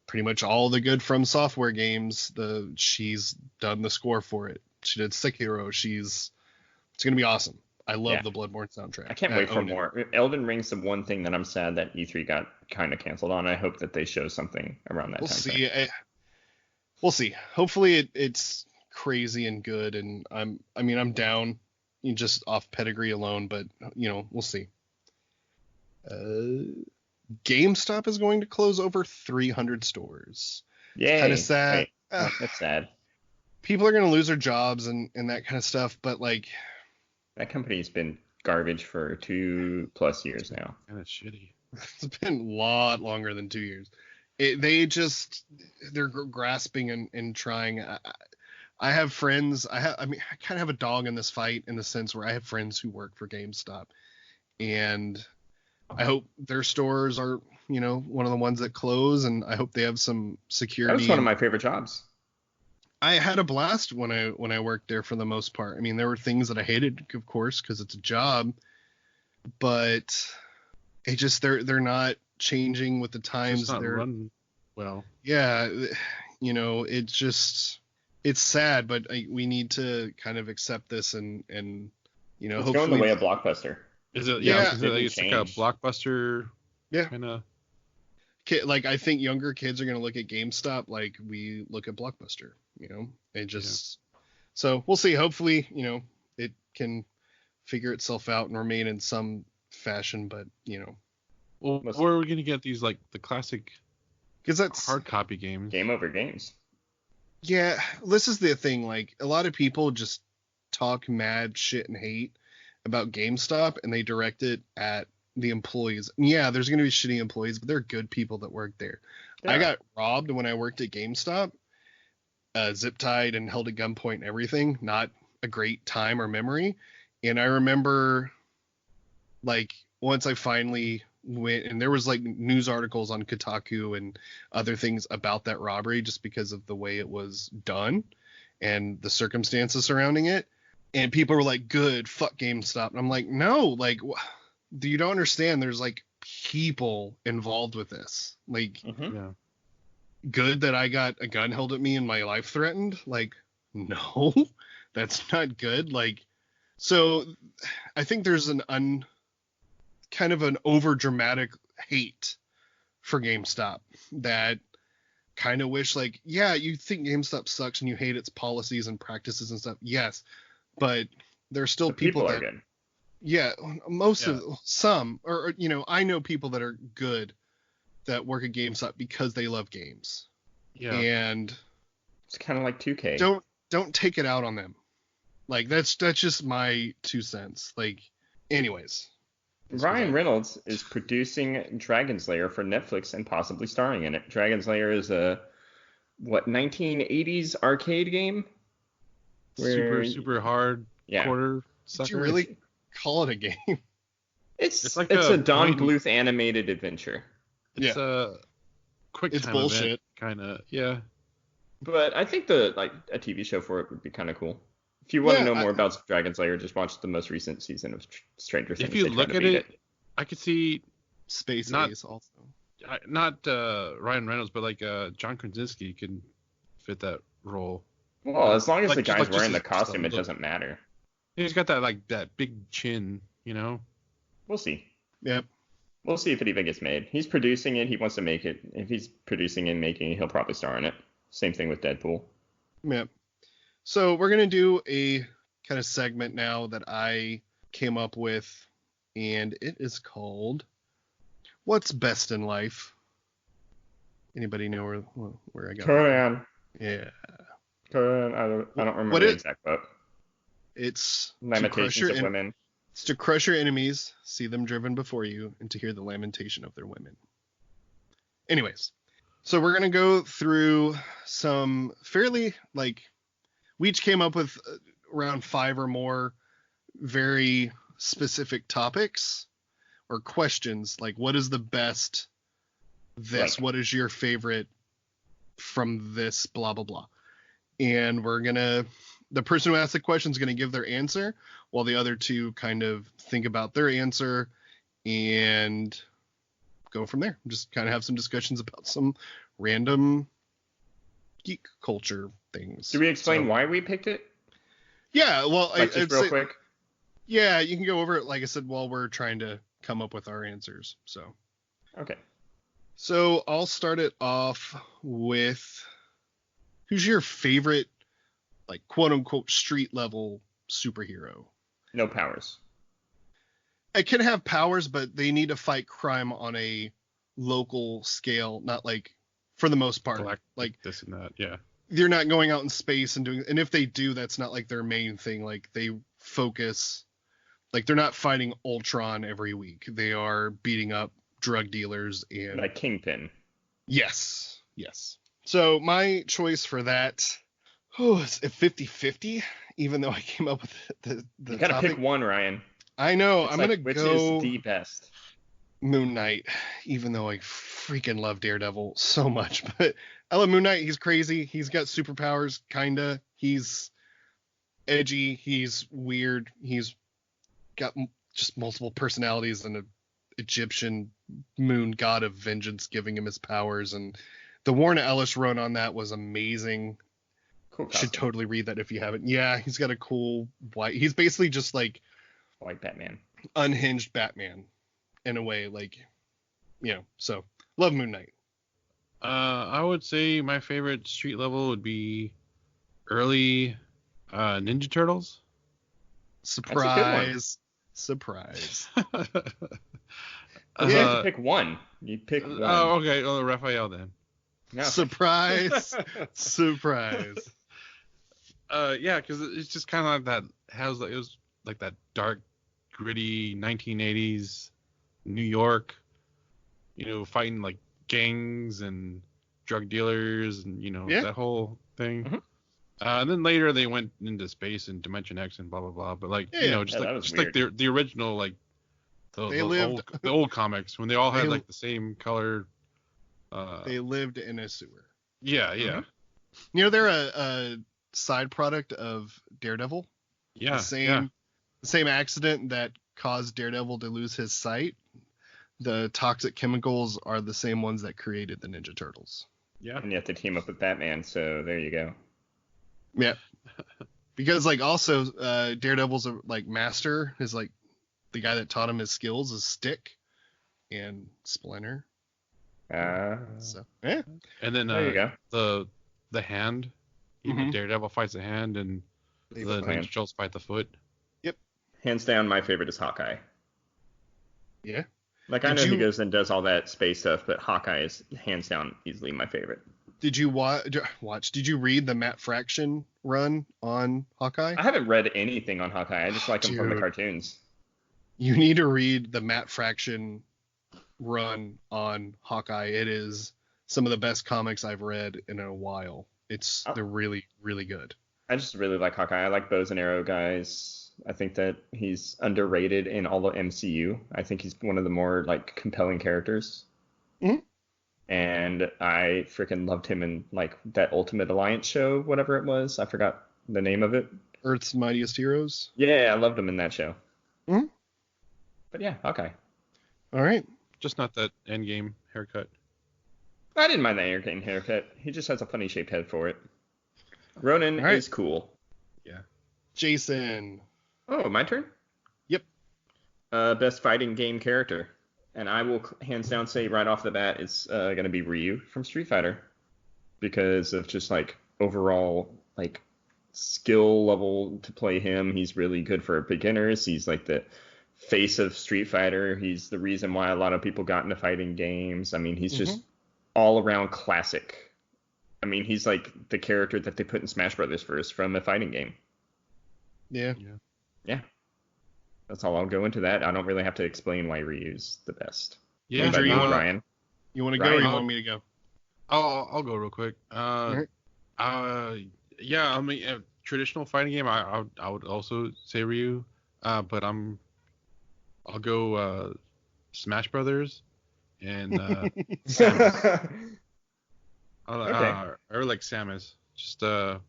pretty much all the good From Software games. She's done the score for it. She did Sekiro. It's going to be awesome. I love the Bloodborne soundtrack. I can't wait for more. Elden Ring's the one thing that I'm sad that E3 got kind of canceled on. I hope that they show something around that time. We'll see. Hopefully it's crazy and good, and I'm down just off pedigree alone, but we'll see. GameStop is going to close over 300 stores. Yay. Kind of sad. That's sad. People are going to lose their jobs and that kind of stuff, but like that company's been garbage for 2+ years now. And it's shitty. It's been a lot longer than 2 years. They're grasping and trying. I have friends. I kind of have a dog in this fight in the sense where I have friends who work for GameStop, and I hope their stores are, one of the ones that close, and I hope they have some security. That was one of my favorite jobs. I had a blast when I worked there for the most part. I mean, there were things that I hated, of course, because it's a job, but they're not changing with the times. It's not run well. Yeah, it's sad, but we need to kind of accept this and it's hopefully going the way of Blockbuster. Is it? Yeah, it's like a Blockbuster. Yeah. Kind of. Like I think younger kids are gonna look at GameStop like we look at Blockbuster. So we'll see. Hopefully, it can figure itself out and remain in some fashion, but Well, where are we gonna get these like the classic? Because that's hard copy games. Game Over Games. Yeah, this is the thing. Like a lot of people just talk mad shit and hate about GameStop, and they direct it at the employees. And yeah, there's gonna be shitty employees, but they're good people that work there. Yeah. I got robbed when I worked at GameStop, zip tied and held at gunpoint and everything. Not a great time or memory. And I remember, like, once I finally went, and there was like news articles on Kotaku and other things about that robbery just because of the way it was done and the circumstances surrounding it. And people were like, good, fuck GameStop. And I'm like, no, like, do you don't understand? There's like people involved with this. Like, Yeah. Good that I got a gun held at me and my life threatened. Like, no, that's not good. Like, so I think there's kind of an over dramatic hate for GameStop that kind of wish, like, yeah, you think GameStop sucks and you hate its policies and practices and stuff. Yes. But there's still people that, good. Yeah, some, or I know people that are good that work at GameStop because they love games. Yeah. And it's kind of like 2K. Don't take it out on them. Like that's just my 2 cents. Like, anyways. Ryan Reynolds is producing Dragon's Lair for Netflix and possibly starring in it. Dragon's Lair is a 1980s arcade game. Super Where, super hard yeah, quarter Did you sucker. really call it a game? it's like it's a a Don point- Bluth animated adventure. It's Yeah. a quick It's time bullshit. event kind of. Yeah. But I think a TV show for it would be kind of cool. If you want to Yeah, know more about Dragon's Lair, just watch the most recent season of Stranger Things. If you They try look to at beat it, I could see Space Not- Ace also. not Ryan Reynolds, but like John Krasinski can fit that role. Well, as long as Like, the just guy's like- wearing the just a costume, it look. doesn't matter. He's got that big chin, you know. We'll see. Yep. We'll see if it even gets made. He's producing it. He wants to make it. If he's producing and making it, he'll probably star in it. Same thing with Deadpool. Yep. So we're gonna do a kind of segment now that I came up with, and it is called "What's Best in Life." Anybody know where I got that? Conan. Yeah. Conan. I don't remember What the it- exact quote. It's to crush Lamentations your of Women. It's to crush your enemies, see them driven before you, and to hear the lamentation of their women. Anyways, so we're gonna go through some fairly we each came up with around 5 or more very specific topics or questions, like what is the best this, Right. what is your favorite from this, blah blah blah. And the person who asks the question is going to give their answer while the other two kind of think about their answer and go from there. Just kind of have some discussions about some random geek culture things. Do we explain So- why we picked it? Yeah, well, Just I'd real say- quick. Yeah, you can go over it, like I said, while we're trying to come up with our answers. Okay. So I'll start it off with, who's your favorite, quote unquote, street level superhero? No powers. It can have powers, but they need to fight crime on a local scale, not for the most part. Galactic, this and that. Yeah. They're not going out in space and doing, and if they do, that's not their main thing. They focus, they're not fighting Ultron every week. They are beating up drug dealers and Like Kingpin. yes. So my choice for that, is a 50-50, even though I came up with the You gotta topic. pick one, Ryan. I know. It's I'm like, gonna which go is the best? Moon Knight, even though I freaking love Daredevil so much. But I love Moon Knight. He's crazy. He's got superpowers, kinda. He's edgy. He's weird. He's got just multiple personalities and an Egyptian moon god of vengeance giving him his powers. And the Warren Ellis run on that was amazing. Cool Should costume. totally read that if you haven't. Yeah, he's got a cool white. He's basically just Like Batman. unhinged Batman in a way, so love Moon Knight. I would say my favorite street level would be early Ninja Turtles. Surprise. You have to pick one. You pick one. Oh, okay. Oh, Raphael then. No. Surprise. Surprise. Yeah, because it's just kind of like that. It was like that dark, gritty 1980s New York. Fighting like gangs and drug dealers and Yeah. that whole thing. Mhm. And then later they went into space and Dimension X and blah blah blah. But Yeah, that was like the original the old comics when they all had They- like the same color. They lived in a sewer. Yeah. They're a side product of Daredevil. Yeah. The same accident that caused Daredevil to lose his sight. The toxic chemicals are the same ones that created the Ninja Turtles. Yeah. And you have to team up with Batman, so there you go. Yeah. Because also Daredevil's master is the guy that taught him his skills is Stick and Splinter. So yeah. And then There you go. the hand. Mhm. Daredevil fights the hand and They the fight. Ninja Turtles fight the foot. Hands down, my favorite is Hawkeye. Yeah. I Did know he you- goes and does all that space stuff, but Hawkeye is hands down easily my favorite. Did you watch? Did you read the Matt Fraction run on Hawkeye? I haven't read anything on Hawkeye. I just like him from the Dude. cartoons. You need to read the Matt Fraction run on Hawkeye. It is some of the best comics I've read in a while. Oh. They're really, really good. I just really like Hawkeye. I like bows and arrow guys. I think that he's underrated in all the MCU. I think he's one of the more like compelling characters. Mhm. And I freaking loved him in like that Ultimate Alliance show, whatever it was. I forgot the name of it. Earth's Mightiest Heroes. Yeah, I loved him in that show. Mhm. But yeah, Hawkeye. All right. Just not that Endgame haircut. I didn't mind the Anakin haircut. He just has a funny shaped head for it. Ronan All right. is cool. Jason. Oh, my turn? Yep. Best fighting game character. And I will hands down say right off the bat it's going to be Ryu from Street Fighter. Because of just like overall like skill level to play him. He's really good for beginners. He's like the face of Street Fighter. He's the reason why a lot of people got into fighting games. I mean, he's just all around classic. I mean, he's like the character that they put in Smash Brothers first from a fighting game. Yeah. That's all. I'll go into that. I don't really have to explain why Ryu's the best. Yeah, What about you, Drew, Ryan? You want to go or Ryan, you want me to go? I'll go real quick. right. Yeah, I mean, a traditional fighting game, I would also say Ryu, but I'll go Smash Brothers and I really like Samus. Just I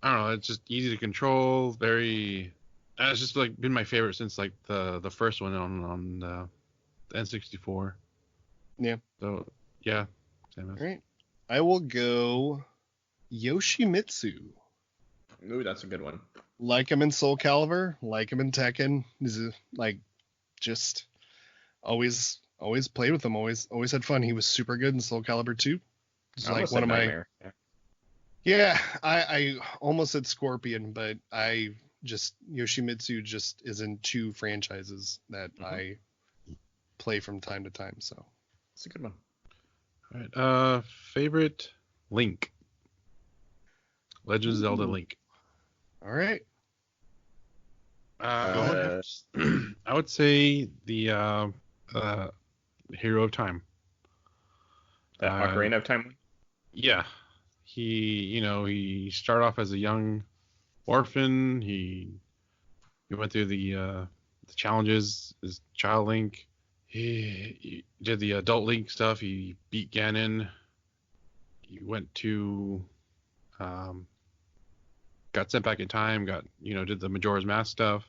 don't know, it's just easy to control, very. It's just like been my favorite since like the first one on the N64. Yeah. So yeah, Samus. All right. I will go Yoshimitsu. Ooh, that's a good one. Like him in Soul Calibur, like him in Tekken. He's like just always played with him. Always had fun. He was super good in Soul Calibur 2. It's like one of my. Nightmare. Yeah, I almost said Scorpion, but Yoshimitsu just is in 2 franchises that I play from time to time. So It's a good one. All right. Favorite Link. Legend of Zelda Link. all right. I would say the Hero of Time. The Ocarina of Time one? Yeah, he started off as a young orphan. He went through the challenges as Child Link. He did the adult Link stuff. He beat Ganon. He went to got sent back in time. Did the Majora's Mask stuff.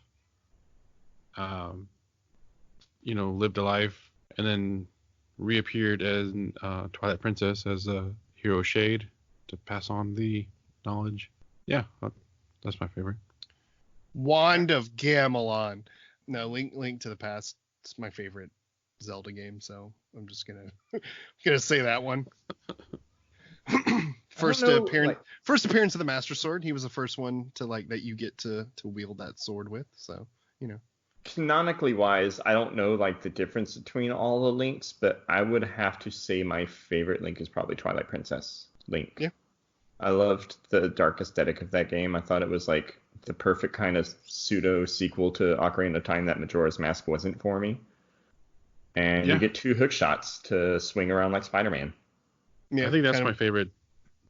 Lived a life, and then reappeared as Twilight Princess as a Hero Shade to pass on the knowledge. Yeah, that's my favorite. Wand of Gamelon. No, Link to the Past is my favorite Zelda game, so I'm just gonna say that one. First appearance of the Master Sword. He was the first one to that you get to wield that sword with. So Canonically wise, I don't know the difference between all the Links, but I would have to say my favorite Link is probably Twilight Princess Link. Yeah. I loved the dark aesthetic of that game. I thought it was the perfect kind of pseudo sequel to Ocarina of Time that Majora's Mask wasn't for me. And you get 2 hook shots to swing around like Spider-Man. Yeah, I think that's my favorite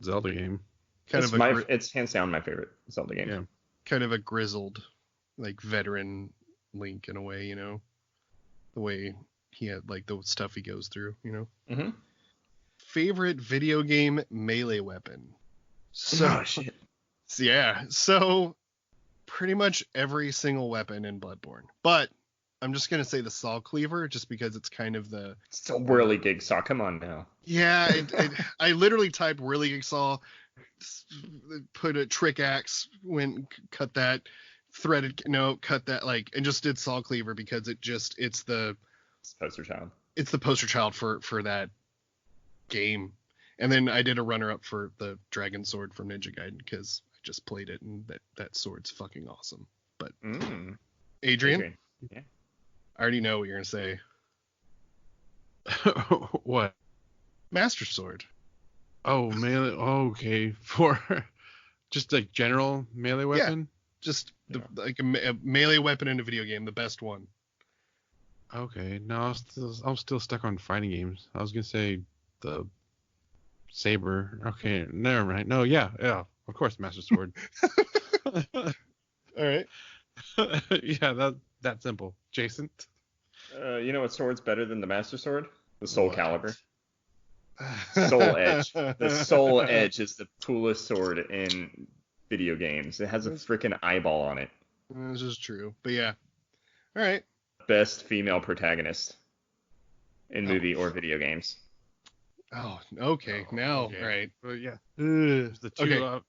Zelda game. It's hands down my favorite Zelda game. Yeah. Kind of a grizzled, veteran Link in a way, the way he had the stuff he goes through, Mm-hmm. Favorite video game melee weapon. So shit. Yeah, so pretty much every single weapon in Bloodborne, but I'm just gonna say the Saw Cleaver just because it's kind of the. It's a whirligig saw. Come on now. Yeah, I literally typed whirligig saw, put a trick axe, cut that, cut that, and just did Saw Cleaver because it's the poster child. It's the poster child for that game. And then I did a runner up for the Dragon Sword from Ninja Gaiden because I just played it and that sword's fucking awesome. But Adrian? Yeah. I already know what you're gonna say. What? Master Sword. Oh, melee. Okay, for just general melee weapon. Yeah, just a melee weapon in a video game, the best one. Okay, no, I'm still stuck on fighting games. I was gonna say saber. Okay, never mind. No, yeah, of course, Master Sword. All right. Yeah, that simple. Jason. You know what sword's better than the Master Sword? The Soul What? Calibur. Soul Edge. The Soul Edge is the coolest sword in video games. It has a freaking eyeball on it. This is true, but yeah. All right. Best female protagonist in movie or video games. Oh, okay. Now, Okay. all right. Well, yeah. Ugh. Is the two Okay.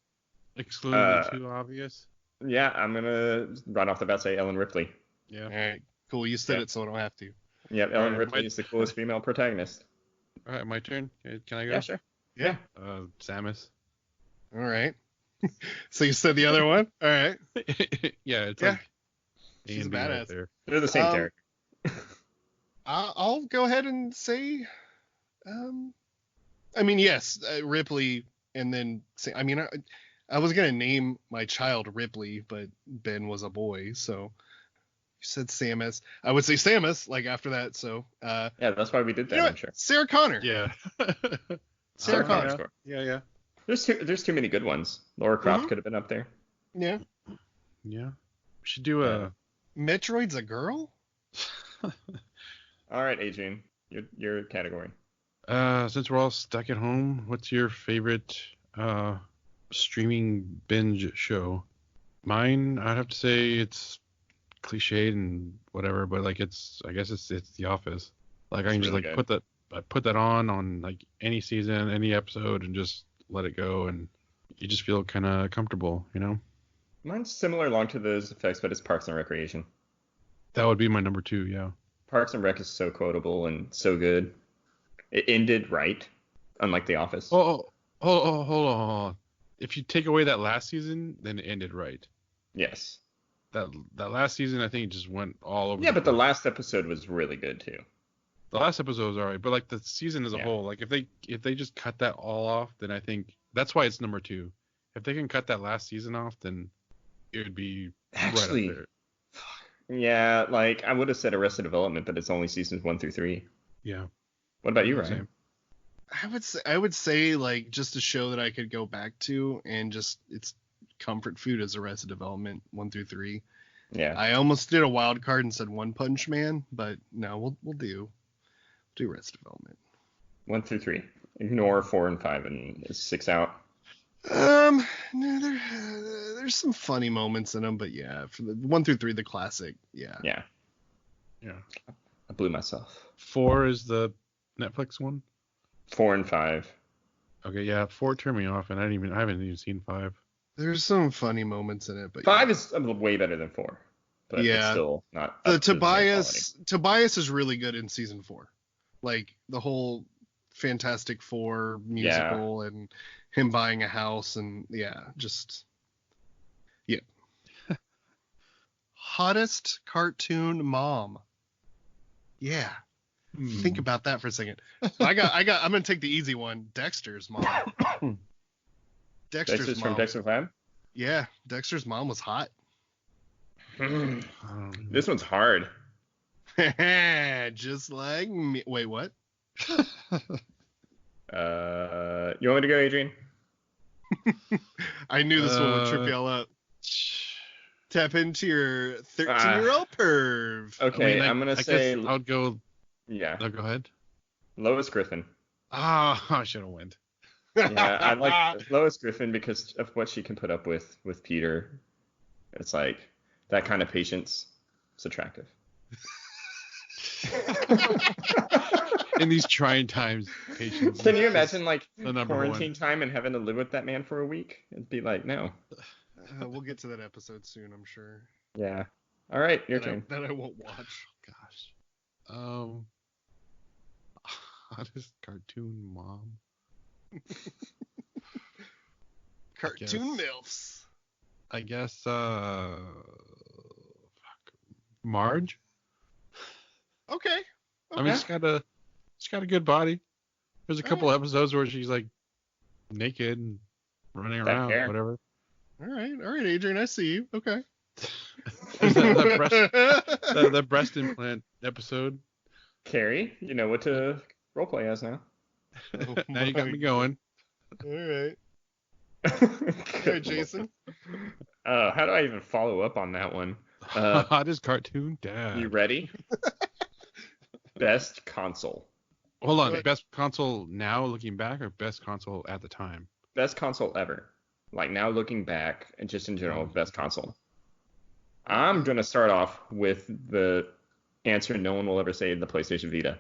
excluding the two obvious? Yeah, I'm gonna right off the bat say Ellen Ripley. Yeah. All right. Cool. You said Yeah. it, so I don't have to. Yep, Ellen Alright, Ripley my- is the coolest female protagonist. All right, my turn. Can I go? Yeah, sure. Yeah. Samus. All right. So you said the other one? All right. Yeah, it's Yeah. like A She's and B badass. right there. They're the same Um, character. I'll go ahead and say, I mean, yes, Ripley, and then say, I mean, I was gonna name my child Ripley, but Ben was a boy, so you said Samus. I would say Samus, like after that. So, Yeah, that's why we did that. you know I'm what? sure. Sarah Connor. Yeah. Sarah Connor. Score. Yeah. There's too many good ones. Laura Croft could have been up there. Yeah. Yeah. We should do a. Metroid's a girl. All right, Adrian, your category. Since we're all stuck at home, what's your favorite streaming binge show? Mine, I'd have to say it's cliched and whatever, but like I guess it's The Office. Like I can It's just really like put that on like any season, any episode, and just let it go, and you just feel kind of comfortable, you know? Mine's similar along to those effects, but it's Parks and Recreation. That would be my number 2, yeah. Parks and Rec is so quotable and so good. It ended right, unlike The Office. Oh, hold on. If you take away that last season, then it ended right. Yes. That last season, I think it just went all over. Yeah, but the place. last episode was really good too. The last episode was alright, but like the season as a Yeah. whole, like if they just cut that all off, then I think that's why it's number 2. If they can cut that last season off, then it would be Actually, right up there. yeah, like I would have said Arrested Development, but it's only seasons 1 through 3. Yeah. What about you, Same. Ryan? I would say like just a show that I could go back to and just it's comfort food as Arrested Development 1 through 3. Yeah. I almost did a wild card and said One Punch Man, but no, we'll do Arrested Development. 1 through 3. Ignore 4 and 5 and 6 out. No, there's some funny moments in them, but yeah, for the 1 through 3, the classic, yeah. Yeah. Yeah. I blew myself. 4 is the Netflix one. 4 and 5. Okay, yeah, 4 turned me off, and I haven't even seen 5. There's some funny moments in it, but 5 is way better than 4, but it's Yeah. still not. the up to the same quality. Tobias is really good in season 4. Like the whole Fantastic Four musical and him buying a house and yeah. Hottest cartoon mom. Yeah. Think about that for a second. I'm gonna take the easy one. Dexter's mom. Dexter's Dexter's from mom. Dexter's Lab. Yeah, Dexter's mom was hot. This one's hard. Just like me. Wait, what? You want me to go, Adrian? I knew this one would trip y'all up. Tap into your 13-year-old perv. Okay, I'm gonna I say guess I would go. yeah, No, go ahead. Lois Griffin. I should have went. Yeah, I like Lois Griffin because of what she can put up with Peter. It's like that kind of patience. It's attractive. In these trying times, patience. Can you is imagine like the number quarantine one. time and having to live with that man for a week? It'd be like, no. We'll get to that episode soon, I'm sure. Yeah. All right, your That I, turn. that I won't watch. Gosh. Hottest cartoon mom. Cartoon guess. MILFs. I guess. Marge. Okay. I mean, she's got a good body. There's a couple episodes where she's like naked and running That around, hair. whatever. All right, Adrian, I see you. Okay. There's the breast implant episode. Carrie, you know what to roleplay as now. Oh Now you got my- me going. All right. Good All right, Jason. How do I even follow up on that one? Hottest cartoon You dad. ready? Best console. Hold on. What? Best console now looking back or best console at the time? Best console ever. Like now looking back and just in general, best console. I'm going to start off with the answer no one will ever say, the PlayStation Vita.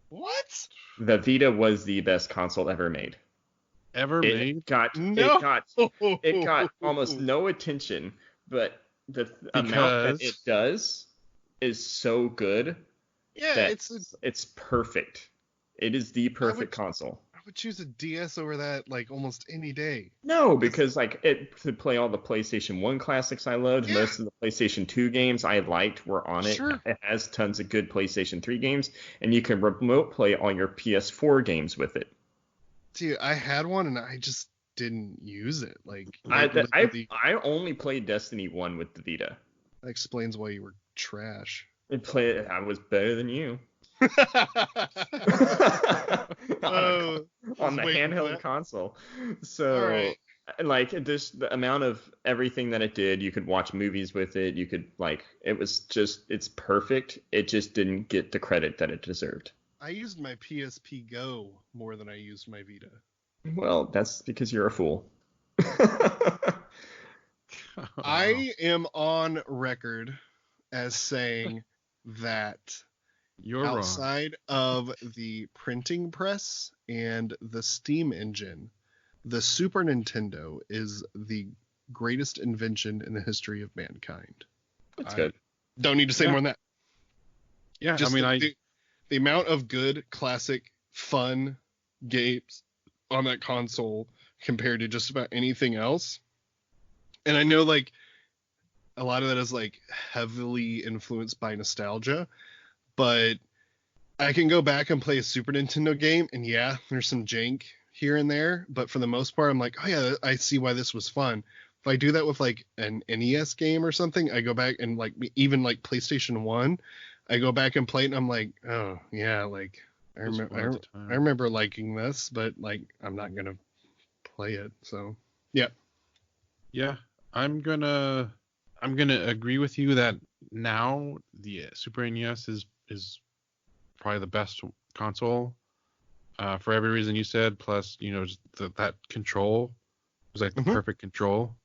What? The Vita was the best console ever made. Ever made? No. It got almost no attention, but the amount that it does is so good Yeah, that it's perfect. It is the perfect console. I would choose a DS over that like almost any day. No, because like it to play all the PlayStation 1 classics I loved, Yeah. most of the PlayStation 2 games I liked were on it. Sure. It has tons of good PlayStation 3 games, and you can remote play all your PS4 games with it. Dude, I had one and I just didn't use it. I literally, only played Destiny 1 with the Vita. that explains why you were trash. I was better than you. Oh, on the waiting for handheld that. console. So, All right. like, the amount of everything that it did, you could watch movies with it. You could, like, it's perfect. It just didn't get the credit that it deserved. I used my PSP Go more than I used my Vita. Well, that's because you're a fool. I am on record as saying that You're wrong. outside of the printing press and the Steam engine, the Super Nintendo is the greatest invention in the history of mankind. That's good. Don't need to say Yeah. more than that. Yeah, Just I mean, the amount of good, classic, fun games on that console compared to just about anything else. And I know like a lot of that is like heavily influenced by nostalgia, but I can go back and play a Super Nintendo game and yeah, there's some jank here and there, but for the most part I'm like, oh yeah, I see why this was fun. If I do that with like an NES game or something, I go back and like even like PlayStation 1, I go back and play it and I'm like, oh yeah, like I It was fun at remember the time. I remember liking this, but like I'm not gonna play it. So yeah. Yeah, I'm gonna agree with you that now the Super NES is probably the best console for every reason you said. Plus, just that control was like the Mhm. perfect control.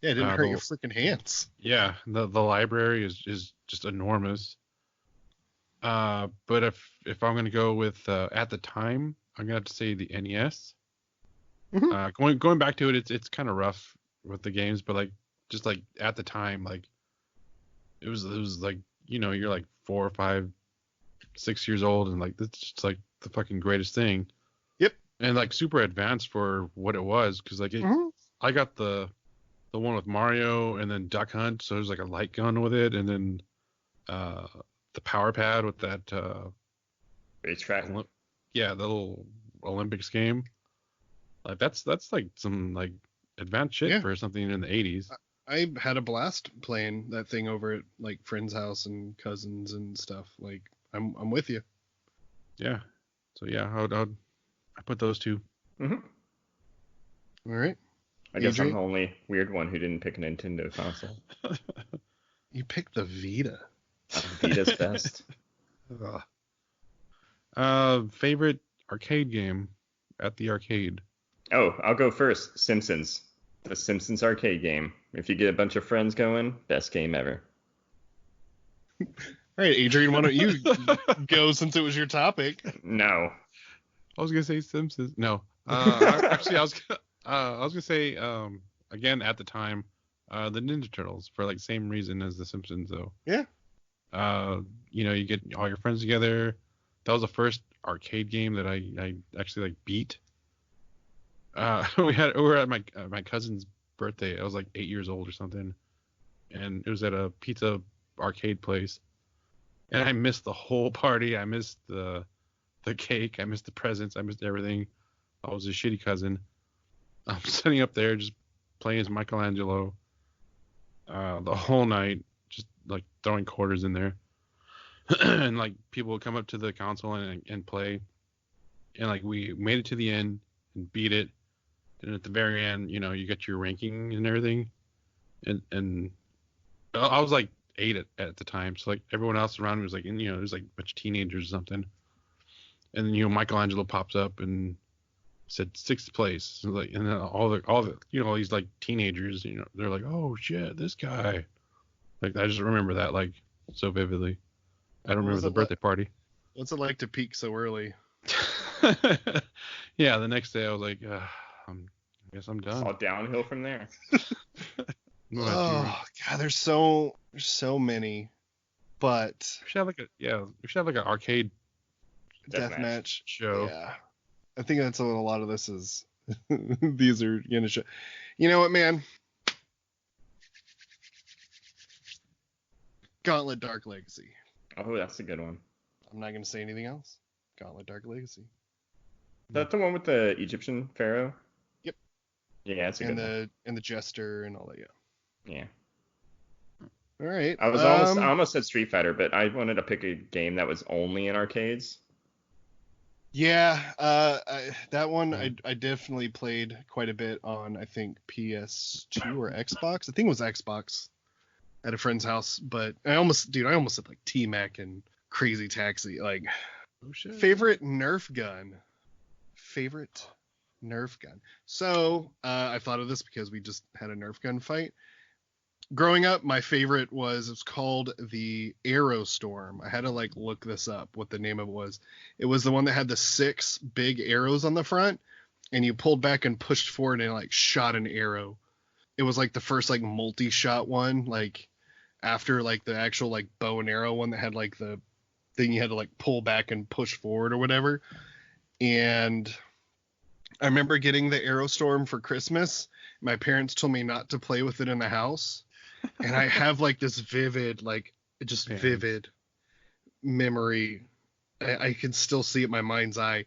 Yeah, it didn't hurt the- your freaking hands. Yeah, the library is just enormous. But if I'm gonna go with at the time, I'm gonna have to say the NES. Mhm. Going back to it, it's kind of rough with the games, but like just like at the time, like it was like you're like 4 or 5, 6 years old, and like it's just like the fucking greatest thing. Yep. And like super advanced for what it was, because like Mhm. I got the one with Mario and then Duck Hunt, so there's like a light gun with it, and then the power pad with that Racetrack. the little Olympics game. Like that's like some like advanced shit Yeah. for something in the 80s. I had a blast playing that thing over at like friends' house and cousins and stuff. Like I'm with you. Yeah. So yeah, I put those two. hmm All right. I guess I'm AJ? the only weird one who didn't pick a Nintendo console. You picked the Vita. Vita's best. Favorite arcade game at the arcade. Oh, I'll go first. Simpsons. The Simpsons arcade game. If you get a bunch of friends going, best game ever. All right, Adrian, why don't you go since it was your topic? No. I was gonna say Simpsons. No. Actually, I was gonna say again at the time, the Ninja Turtles for like same reason as the Simpsons though. Yeah. You get all your friends together. That was the first arcade game that I actually like beat. We were at my cousin's birthday. I was like 8 years old or something, and it was at a pizza arcade place. And I missed the whole party. I missed the cake. I missed the presents. I missed everything. I was a shitty cousin. I'm sitting up there just playing as Michelangelo the whole night, just like throwing quarters in there. And like people would come up to the console and play. And like we made it to the end, and beat it. And at the very end, you know, you get your ranking and everything. And I was like 8 at the time, so like everyone else around me was like, you know, there's like a bunch of teenagers or something. And then, you know, Michelangelo pops up and said 6th place. And like, and then all the you know, all these like teenagers, you know, they're like, oh shit, this guy. Like, I just remember that like so vividly. I don't remember the birthday party. What's it like to peak so early? Yeah, the next day I was like, I guess I'm done. It's all downhill from there. Oh god, there's so many, but we should have like an arcade deathmatch show. Yeah, I think that's what a lot of this is. These are gonna show. You know what, man? Gauntlet Dark Legacy. Oh, that's a good one. I'm not gonna say anything else. Gauntlet Dark Legacy. Is that the one with the Egyptian pharaoh? Yep. Yeah, that's a good one. And the jester and all that. Yeah. All right. I almost said Street Fighter, but I wanted to pick a game that was only in arcades. Yeah, that one I definitely played quite a bit on, I think, PS2 or Xbox. I think it was Xbox at a friend's house, but I almost said like T-Mac and Crazy Taxi. Like, oh shit. Favorite Nerf gun. So, I thought of this because we just had a Nerf gun fight. Growing up, my favorite it's called the Aerostorm. I had to like look this up, what the name of it was. It was the one that had the 6 big arrows on the front, and you pulled back and pushed forward and like shot an arrow. It was like the first like multi-shot one, like after like the actual like bow and arrow one that had like the thing you had to like pull back and push forward or whatever. And I remember getting the Aerostorm for Christmas. My parents told me not to play with it in the house. And I have like this vivid memory. I can still see it in my mind's eye.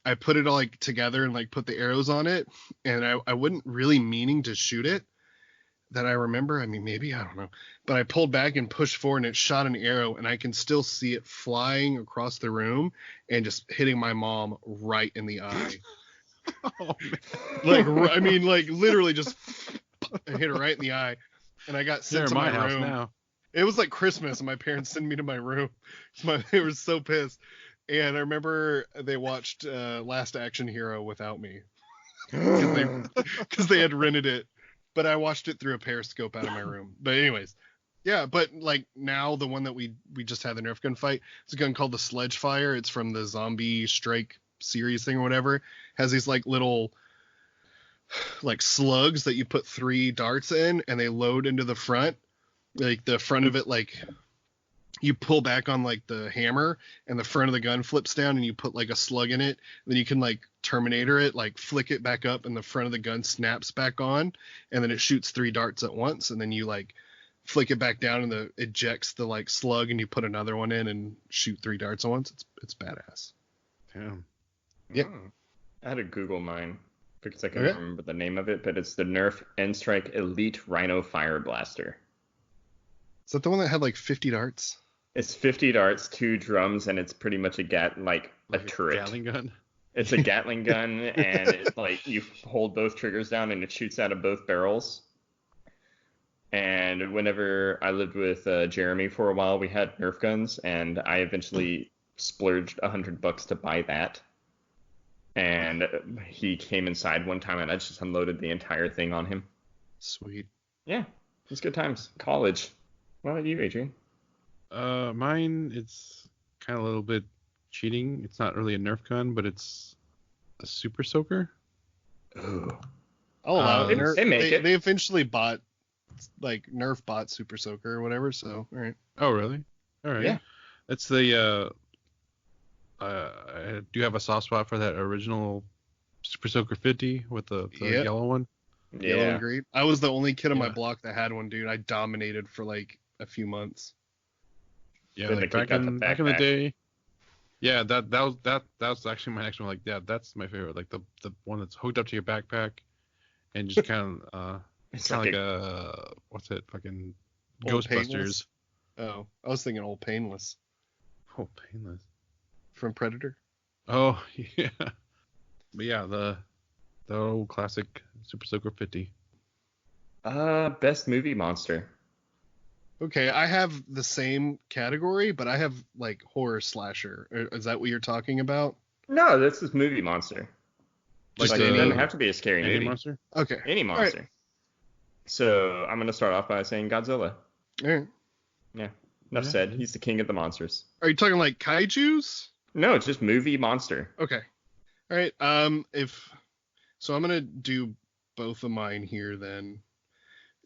I put it all like together and like put the arrows on it, and I wasn't really meaning to shoot it. That I remember. I mean, maybe, I don't know. But I pulled back and pushed forward, and it shot an arrow, and I can still see it flying across the room and just hitting my mom right in the eye. Oh, man. Like, I mean, like literally just I hit her right in the eye. And I got sent to my house room. now. It was like Christmas, and my parents sent me to my room. They were so pissed. And I remember they watched Last Action Hero without me because they had rented it. But I watched it through a periscope out of my room. But anyways, yeah. But like now, the one that we just had the Nerf gun fight, it's a gun called the Sledgefire. It's from the Zombie Strike series thing or whatever. Has these like little like slugs that you put 3 darts in, and they load into the front. Like the front of it, like you pull back on like the hammer, and the front of the gun flips down, and you put like a slug in it. Then you can like Terminator it, like flick it back up, and the front of the gun snaps back on, and then it shoots 3 darts at once, and then you like flick it back down, and it ejects the like slug, and you put another one in and shoot 3 darts at once. It's badass. Damn. Yep. I had to Google mine because I can't remember the name of it, but it's the Nerf N-Strike Elite Rhino Fire Blaster. Is that the one that had like 50 darts? It's 50 darts, 2 drums, and it's pretty much a turret. Gatling gun. It's a Gatling gun, and it's like you hold both triggers down, and it shoots out of both barrels. And whenever I lived with Jeremy for a while, we had Nerf guns, and I eventually splurged $100 to buy that. And he came inside one time, and I just unloaded the entire thing on him. Sweet. Yeah, it was good times. College. What about you, Adrian? Mine, it's kind of a little bit cheating. It's not really a Nerf gun, but it's a Super Soaker. Ooh. I'll allow it. They make it. They eventually bought, like, Nerf bought Super Soaker or whatever, so, all right. Oh, really? All right. Yeah. It's the, I do have a soft spot for that original Super Soaker 50 with the yellow one. Yeah. Yellow and green. I was the only kid on my block that had one, dude. I dominated for, like, a few months. Yeah, Then like they back kicked out in the the backpack. day. Yeah, that was actually my next one. Like, yeah, that's my favorite. Like the one that's hooked up to your backpack and just kind of It's kind of like like a what's it? Fucking Old Ghostbusters. Painless? Oh, I was thinking Old Painless Oh, painless. from Predator. Oh, yeah. But yeah, the old classic Super Soaker 50. Best movie monster. Okay, I have the same category, but I have like horror slasher. Is that what you're talking about? No, this is movie monster. Like Like, the it doesn't have to be a scary Any movie. monster? Okay. Any All right. monster. So I'm gonna start off by saying Godzilla. All right. Yeah. Enough Yeah. said. He's the king of the monsters. Are you talking like kaijus? No, it's just movie monster. Okay. All right. If so, I'm gonna do both of mine here then.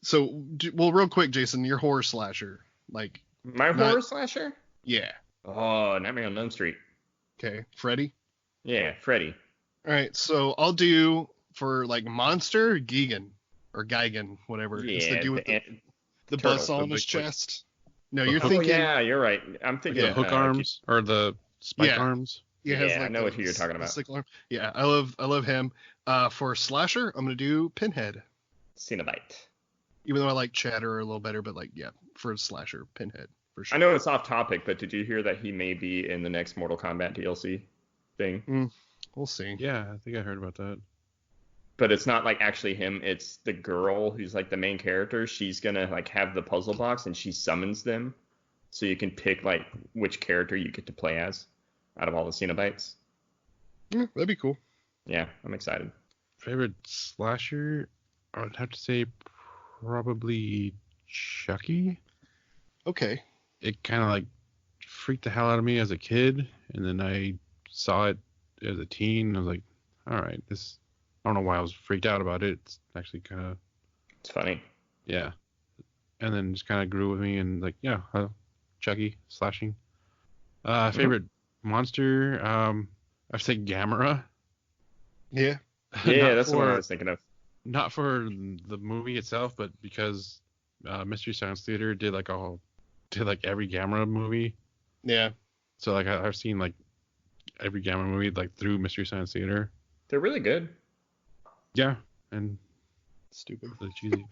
So, well, real quick, Jason, your horror slasher, like, My Not- horror slasher? yeah. Oh, Nightmare on Elm Street. Okay, Freddy. Yeah, Freddy. All right. So I'll do for like monster Gigan or Gigan, whatever. It's the Yeah, dude with the turtle, bus the on his big, like- chest. No, you're Oh, thinking. yeah, you're right. I'm thinking The hook arms or the spike Yeah. arms. He has, Yeah, I like, know the- who you're talking about. the sickle arm. Yeah, I love him. For slasher, I'm gonna do Pinhead. Cenobite. Even though I like Chatter a little better, but like, yeah, for slasher, Pinhead for sure. I know it's off topic, but did you hear that he may be in the next Mortal Kombat DLC thing? We'll see. Yeah, I think I heard about that. But it's not like actually him. It's the girl who's like the main character. She's gonna like have the puzzle box and she summons them, so you can pick like which character you get to play as out of all the Cenobites. Yeah, that'd be cool. Yeah, I'm excited. Favorite slasher? I would have to say probably Chucky. Okay. It kind of like freaked the hell out of me as a kid, and then I saw it as a teen. I was like, all right, this. I don't know why I was freaked out about it. It's actually kind of, It's funny. yeah. And then just kind of grew with me, and like, yeah, Chucky slashing. Favorite monster? I'd say Gamera. Yeah. Yeah, Not that's the one I for- was thinking of. Not for the movie itself, but because Mystery Science Theater did like every Gamera movie. Yeah. So like I've seen like every Gamera movie like through Mystery Science Theater. They're really good. Yeah, and Stupid. really cheesy.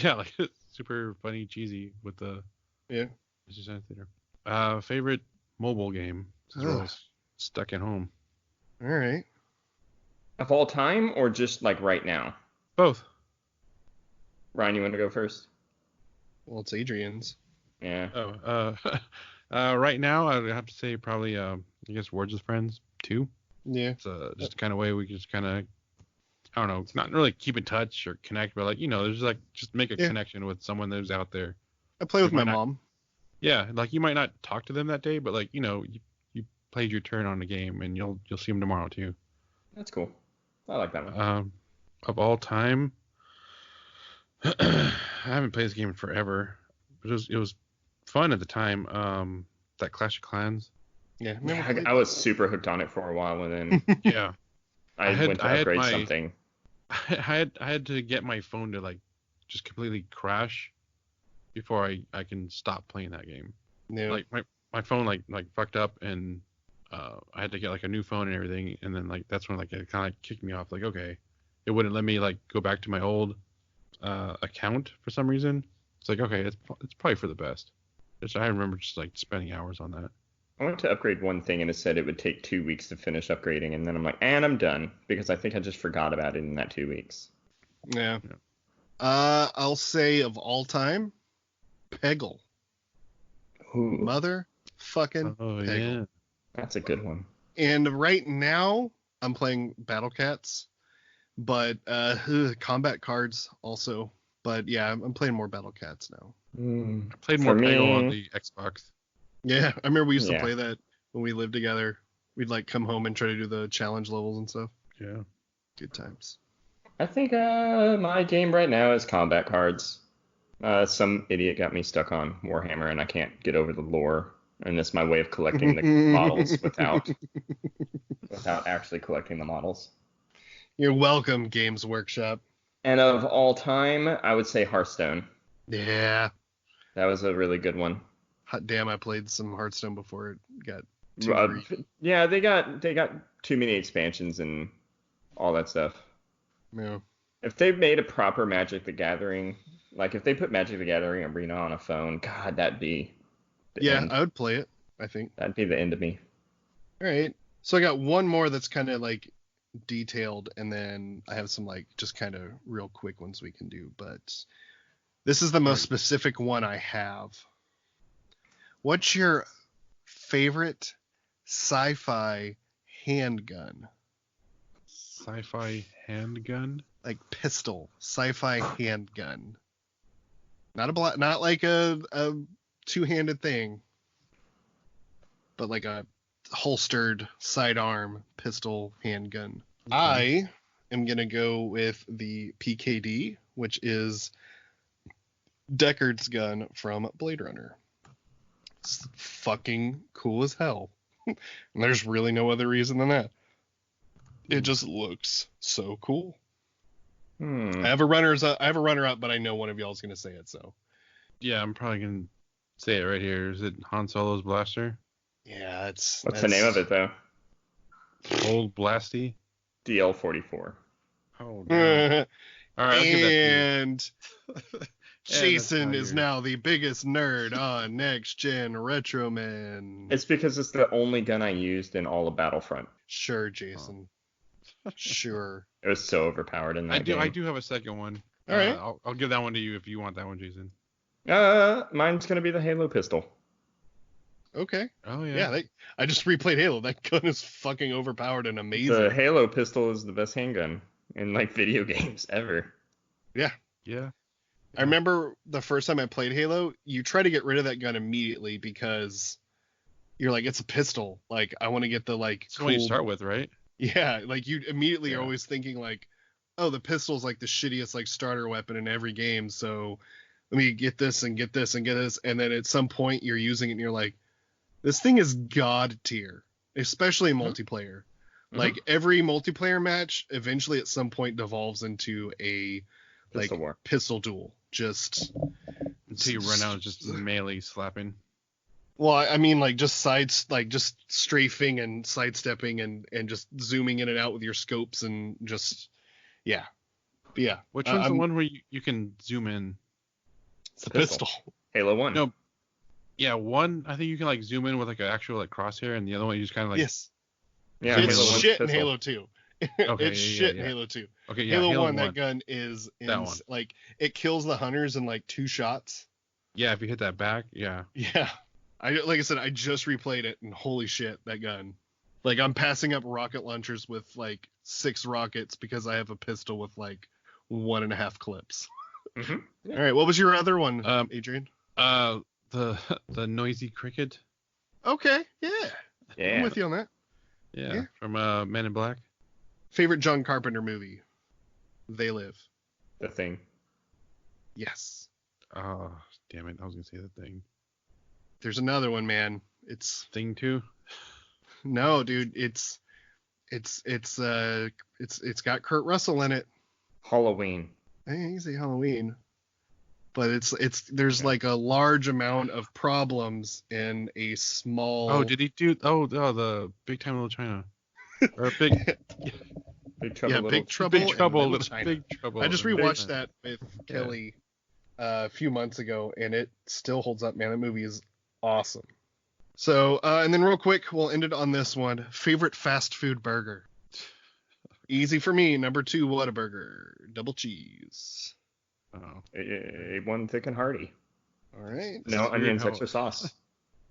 Yeah, like super funny, cheesy with the Yeah. Mystery Science Theater. Favorite mobile game? Since we're all Ugh. stuck at home. All right. Of all time or just like right now? Both. Ryan, you want to go first? Well, it's Adrian's. Yeah. Oh, right now I would have to say probably I guess Words with Friends 2. Yeah. It's just the kind of way we can just kind of, I don't know, not really keep in touch or connect, but like, there's like just make a Yeah. connection with someone that's out there. I play with Why my not? mom. Yeah, like you might not talk to them that day, but like, you played your turn on the game and you'll see them tomorrow too. That's cool. I like that one. Of all time, I haven't played this game in forever. But it was fun at the time. That Clash of Clans. Yeah. Yeah, Remember I was super hooked on it for a while, and then Yeah. I had- went to I had upgrade my- something. I had to get my phone to like just completely crash before I can stop playing that game. Yeah. Like my phone like fucked up and I had to get like a new phone and everything, and then like that's when like it kind of kicked me off. Like okay, it wouldn't let me like go back to my old account for some reason. It's like okay, it's probably for the best. I remember just like spending hours on that. I went to upgrade one thing and it said it would take 2 weeks to finish upgrading, and then I'm like, and I'm done because I think I just forgot about it in that 2 weeks. Yeah. Yeah. I'll say of all time, Peggle. Ooh, Mother fucking Oh Peggle. yeah. that's a good one. And right now I'm playing Battle Cats, but combat cards also. But yeah, I'm playing more Battle Cats now. I played For more Peggle on me- the Xbox. Yeah, I remember we used to Yeah. play that when we lived together. We'd like come home and try to do the challenge levels and stuff. Yeah. Good times. I think my game right now is combat cards. Some idiot got me stuck on Warhammer, and I can't get over the lore. And it's my way of collecting the models without actually collecting the models. You're welcome, Games Workshop. And of all time, I would say Hearthstone. Yeah. That was a really good one. Hot damn, I played some Hearthstone before it got too Uh, greedy. yeah, they got too many expansions and all that stuff. Yeah. If they made a proper Magic the Gathering, like if they put Magic the Gathering Arena on a phone, God, that'd be the Yeah, end. I would play it, I think. That'd be the end of me. All right. So I got one more that's kind of like detailed, and then I have some like just kind of real quick ones we can do. But this is the most specific one I have. What's your favorite sci-fi handgun? Sci-fi handgun? Like pistol, sci-fi handgun. Not like a two-handed thing, but like a holstered sidearm pistol handgun. Okay. I am gonna go with the PKD, which is Deckard's gun from Blade Runner. It's fucking cool as hell. And there's really no other reason than that. It just looks so cool. I have a runner up, but I know one of y'all is gonna say it. So Yeah, I'm probably gonna say it right here. Is it Han Solo's blaster? yeah, What's the name of it though? Old Blasty? DL44. Oh, no. All right, I'll give that to you. And that's Jason not is yours. now the biggest nerd on Next Gen Retro Man. It's because it's the only gun I used in all of Battlefront. Sure, Jason. Sure. It was so overpowered in that I game. do have a second one. All right. I'll give that one to you if you want that one, Jason. Mine's gonna be the Halo pistol. Okay. Oh Yeah, I just replayed Halo. That gun is fucking overpowered and amazing. The Halo pistol is the best handgun in like video games ever. Yeah. I remember the first time I played Halo, you try to get rid of that gun immediately because you're like, it's a pistol. Like, I want to get the like That's the one you start with, right? Yeah, like you immediately Yeah. are always thinking like, oh, the pistol's like the shittiest like starter weapon in every game, so let me get this and get this and get this, and then at some point you're using it and you're like, this thing is god tier, especially in multiplayer. Like every multiplayer match eventually at some point devolves into a like Pistol war. pistol duel. Just Until you run out of just melee slapping. well, I mean, like just just strafing and sidestepping and just zooming in and out with your scopes and just yeah. But yeah. Which one's the one where you can zoom in? It's the pistol. Halo 1. No. Yeah, one I think you can like zoom in with like an actual like crosshair, and the other one you just kind of like. Yes. Yeah, It's Halo 1's shit in pistol. Halo 2. Okay, It's yeah, shit yeah. in Halo 2. Okay, yeah. Halo 1, 1. that gun is That one. like it kills the hunters in like 2 shots. Yeah, if you hit that back, yeah. Yeah. Like I said, I just replayed it and holy shit, that gun. Like I'm passing up rocket launchers with like 6 rockets because I have a pistol with like 1.5 clips. Mhm. All right, what was your other one, Um, Adrian? The noisy cricket. Okay, yeah. I'm Yeah. with you on that. Yeah, Yeah. from Men in Black. Favorite John Carpenter movie? They Live. The Thing. Yes. Oh, damn it! I was gonna say that thing. There's another one, man. It's Thing 2. no, dude. It's got Kurt Russell in it. Halloween. I can say Halloween, but there's like a large amount of problems in a small. Oh, did he do? Oh, the Big Time Little China. Or Big Big Trouble. Yeah, Little... Big Trouble. Big in Trouble, Little Little China. Big Trouble. I just in rewatched Little that with Yeah. Kelly a few months ago, and it still holds up, man. That movie is awesome. So, and then real quick, we'll end it on this one. Favorite fast food burger? Easy for me. Number 2, Whataburger, double cheese. China. Oh, A1 thick and hearty. All right. No weird onions, how- extra sauce.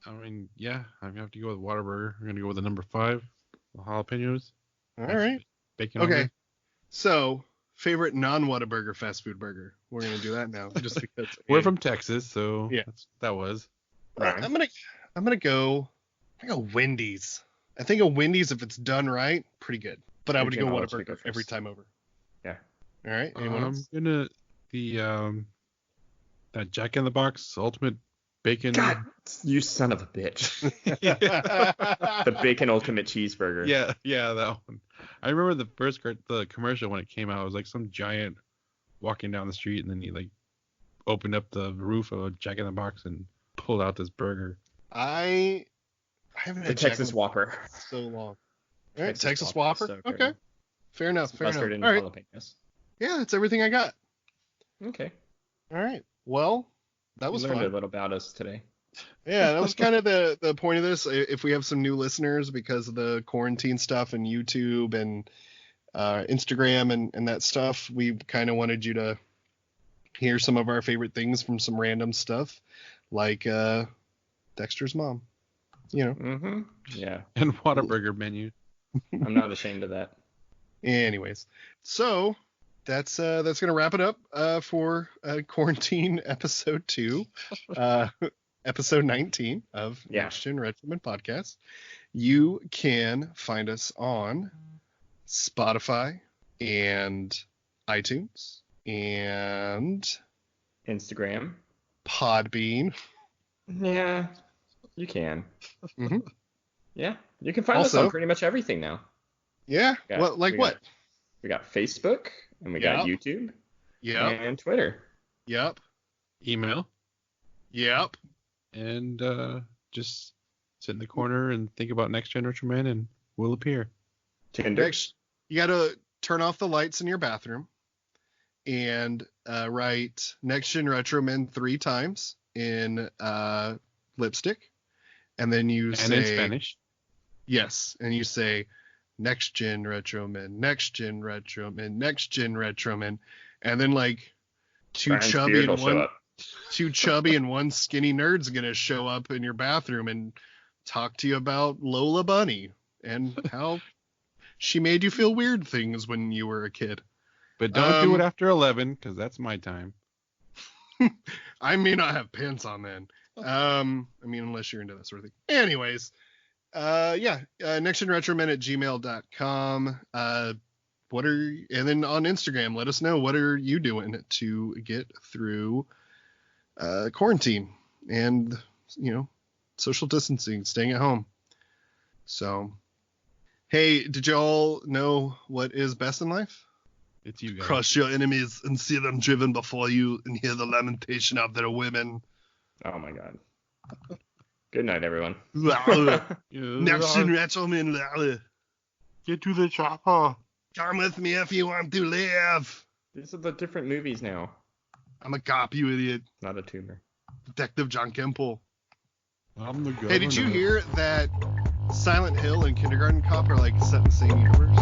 I mean, yeah, I'm gonna have to go with Whataburger. We're gonna go with the number 5, the jalapenos. All right. Bacon. Okay. on there. So, favorite non-Whataburger fast food burger? We're gonna do that now, just because We're from Texas, so Yeah. that was. Right. I'm gonna go Wendy's. I think a Wendy's, if it's done right, pretty good. But I would go Adrian, I'll let you Whataburger go first. every time over. Yeah. All right. Anyone I'm else? gonna that Jack in the Box Ultimate Bacon. God, you son of a bitch. The Bacon Ultimate Cheeseburger. Yeah, that one. I remember the commercial when it came out. It was like some giant walking down the street, and then he like opened up the roof of a Jack in the Box and pulled out this burger. I haven't The had Texas Jack in Whopper. so long. All right, Texas Texas Whopper, Whopper. so good. Okay. Fair enough. Fair Mustard enough. and All right. jalapenos. Yeah, that's everything I got. Okay. All right. Well, that was we learned a fun. little about us today. Yeah, that was kind of the point of this. If we have some new listeners because of the quarantine stuff and YouTube and Instagram and that stuff, we kind of wanted you to hear some of our favorite things from some random stuff, like Dexter's mom. You know. Mm-hmm. Yeah. And Whataburger menu. I'm not ashamed of that. Anyways, so that's gonna wrap it up for quarantine episode 2. Episode 19 of Next Gen Retroman Podcast. You can find us on Spotify and iTunes and Instagram. Podbean. Yeah, you can. Mm-hmm. Yeah, you can find us on pretty much everything now. Yeah, what? We got Facebook, and we got YouTube. Yep. And Twitter. Yep. Email. Yep. And just sit in the corner and think about Next Gen Retroman, and we'll appear. Tinder. You got to turn off the lights in your bathroom and write Next Gen Retroman 3 times in lipstick. And then you say... And in Spanish. Yes. And you say, Next Gen Retroman, Next Gen Retroman, Next Gen Retroman. And then like two chubby and one skinny nerd's gonna show up in your bathroom and talk to you about Lola Bunny and how she made you feel weird things when you were a kid. But don't do it after 11, because that's my time. I may not have pants on then. I mean, unless you're into that sort of thing. Anyways, nextgenretromen@gmail.com. And then on Instagram, let us know, what are you doing to get through quarantine and, social distancing, staying at home. So, hey, did y'all know what is best in life? It's you guys. Crush your enemies and see them driven before you and hear the lamentation of their women. Oh my God. Good night, everyone. Next Gen Retroman. Get to the chopper. Come with me if you want to live. These are the different movies now. I'm a cop, you idiot. Not a tumor. Detective John Kemple. I'm the governor. Hey, did you hear that Silent Hill and Kindergarten Cop are like set in the same universe?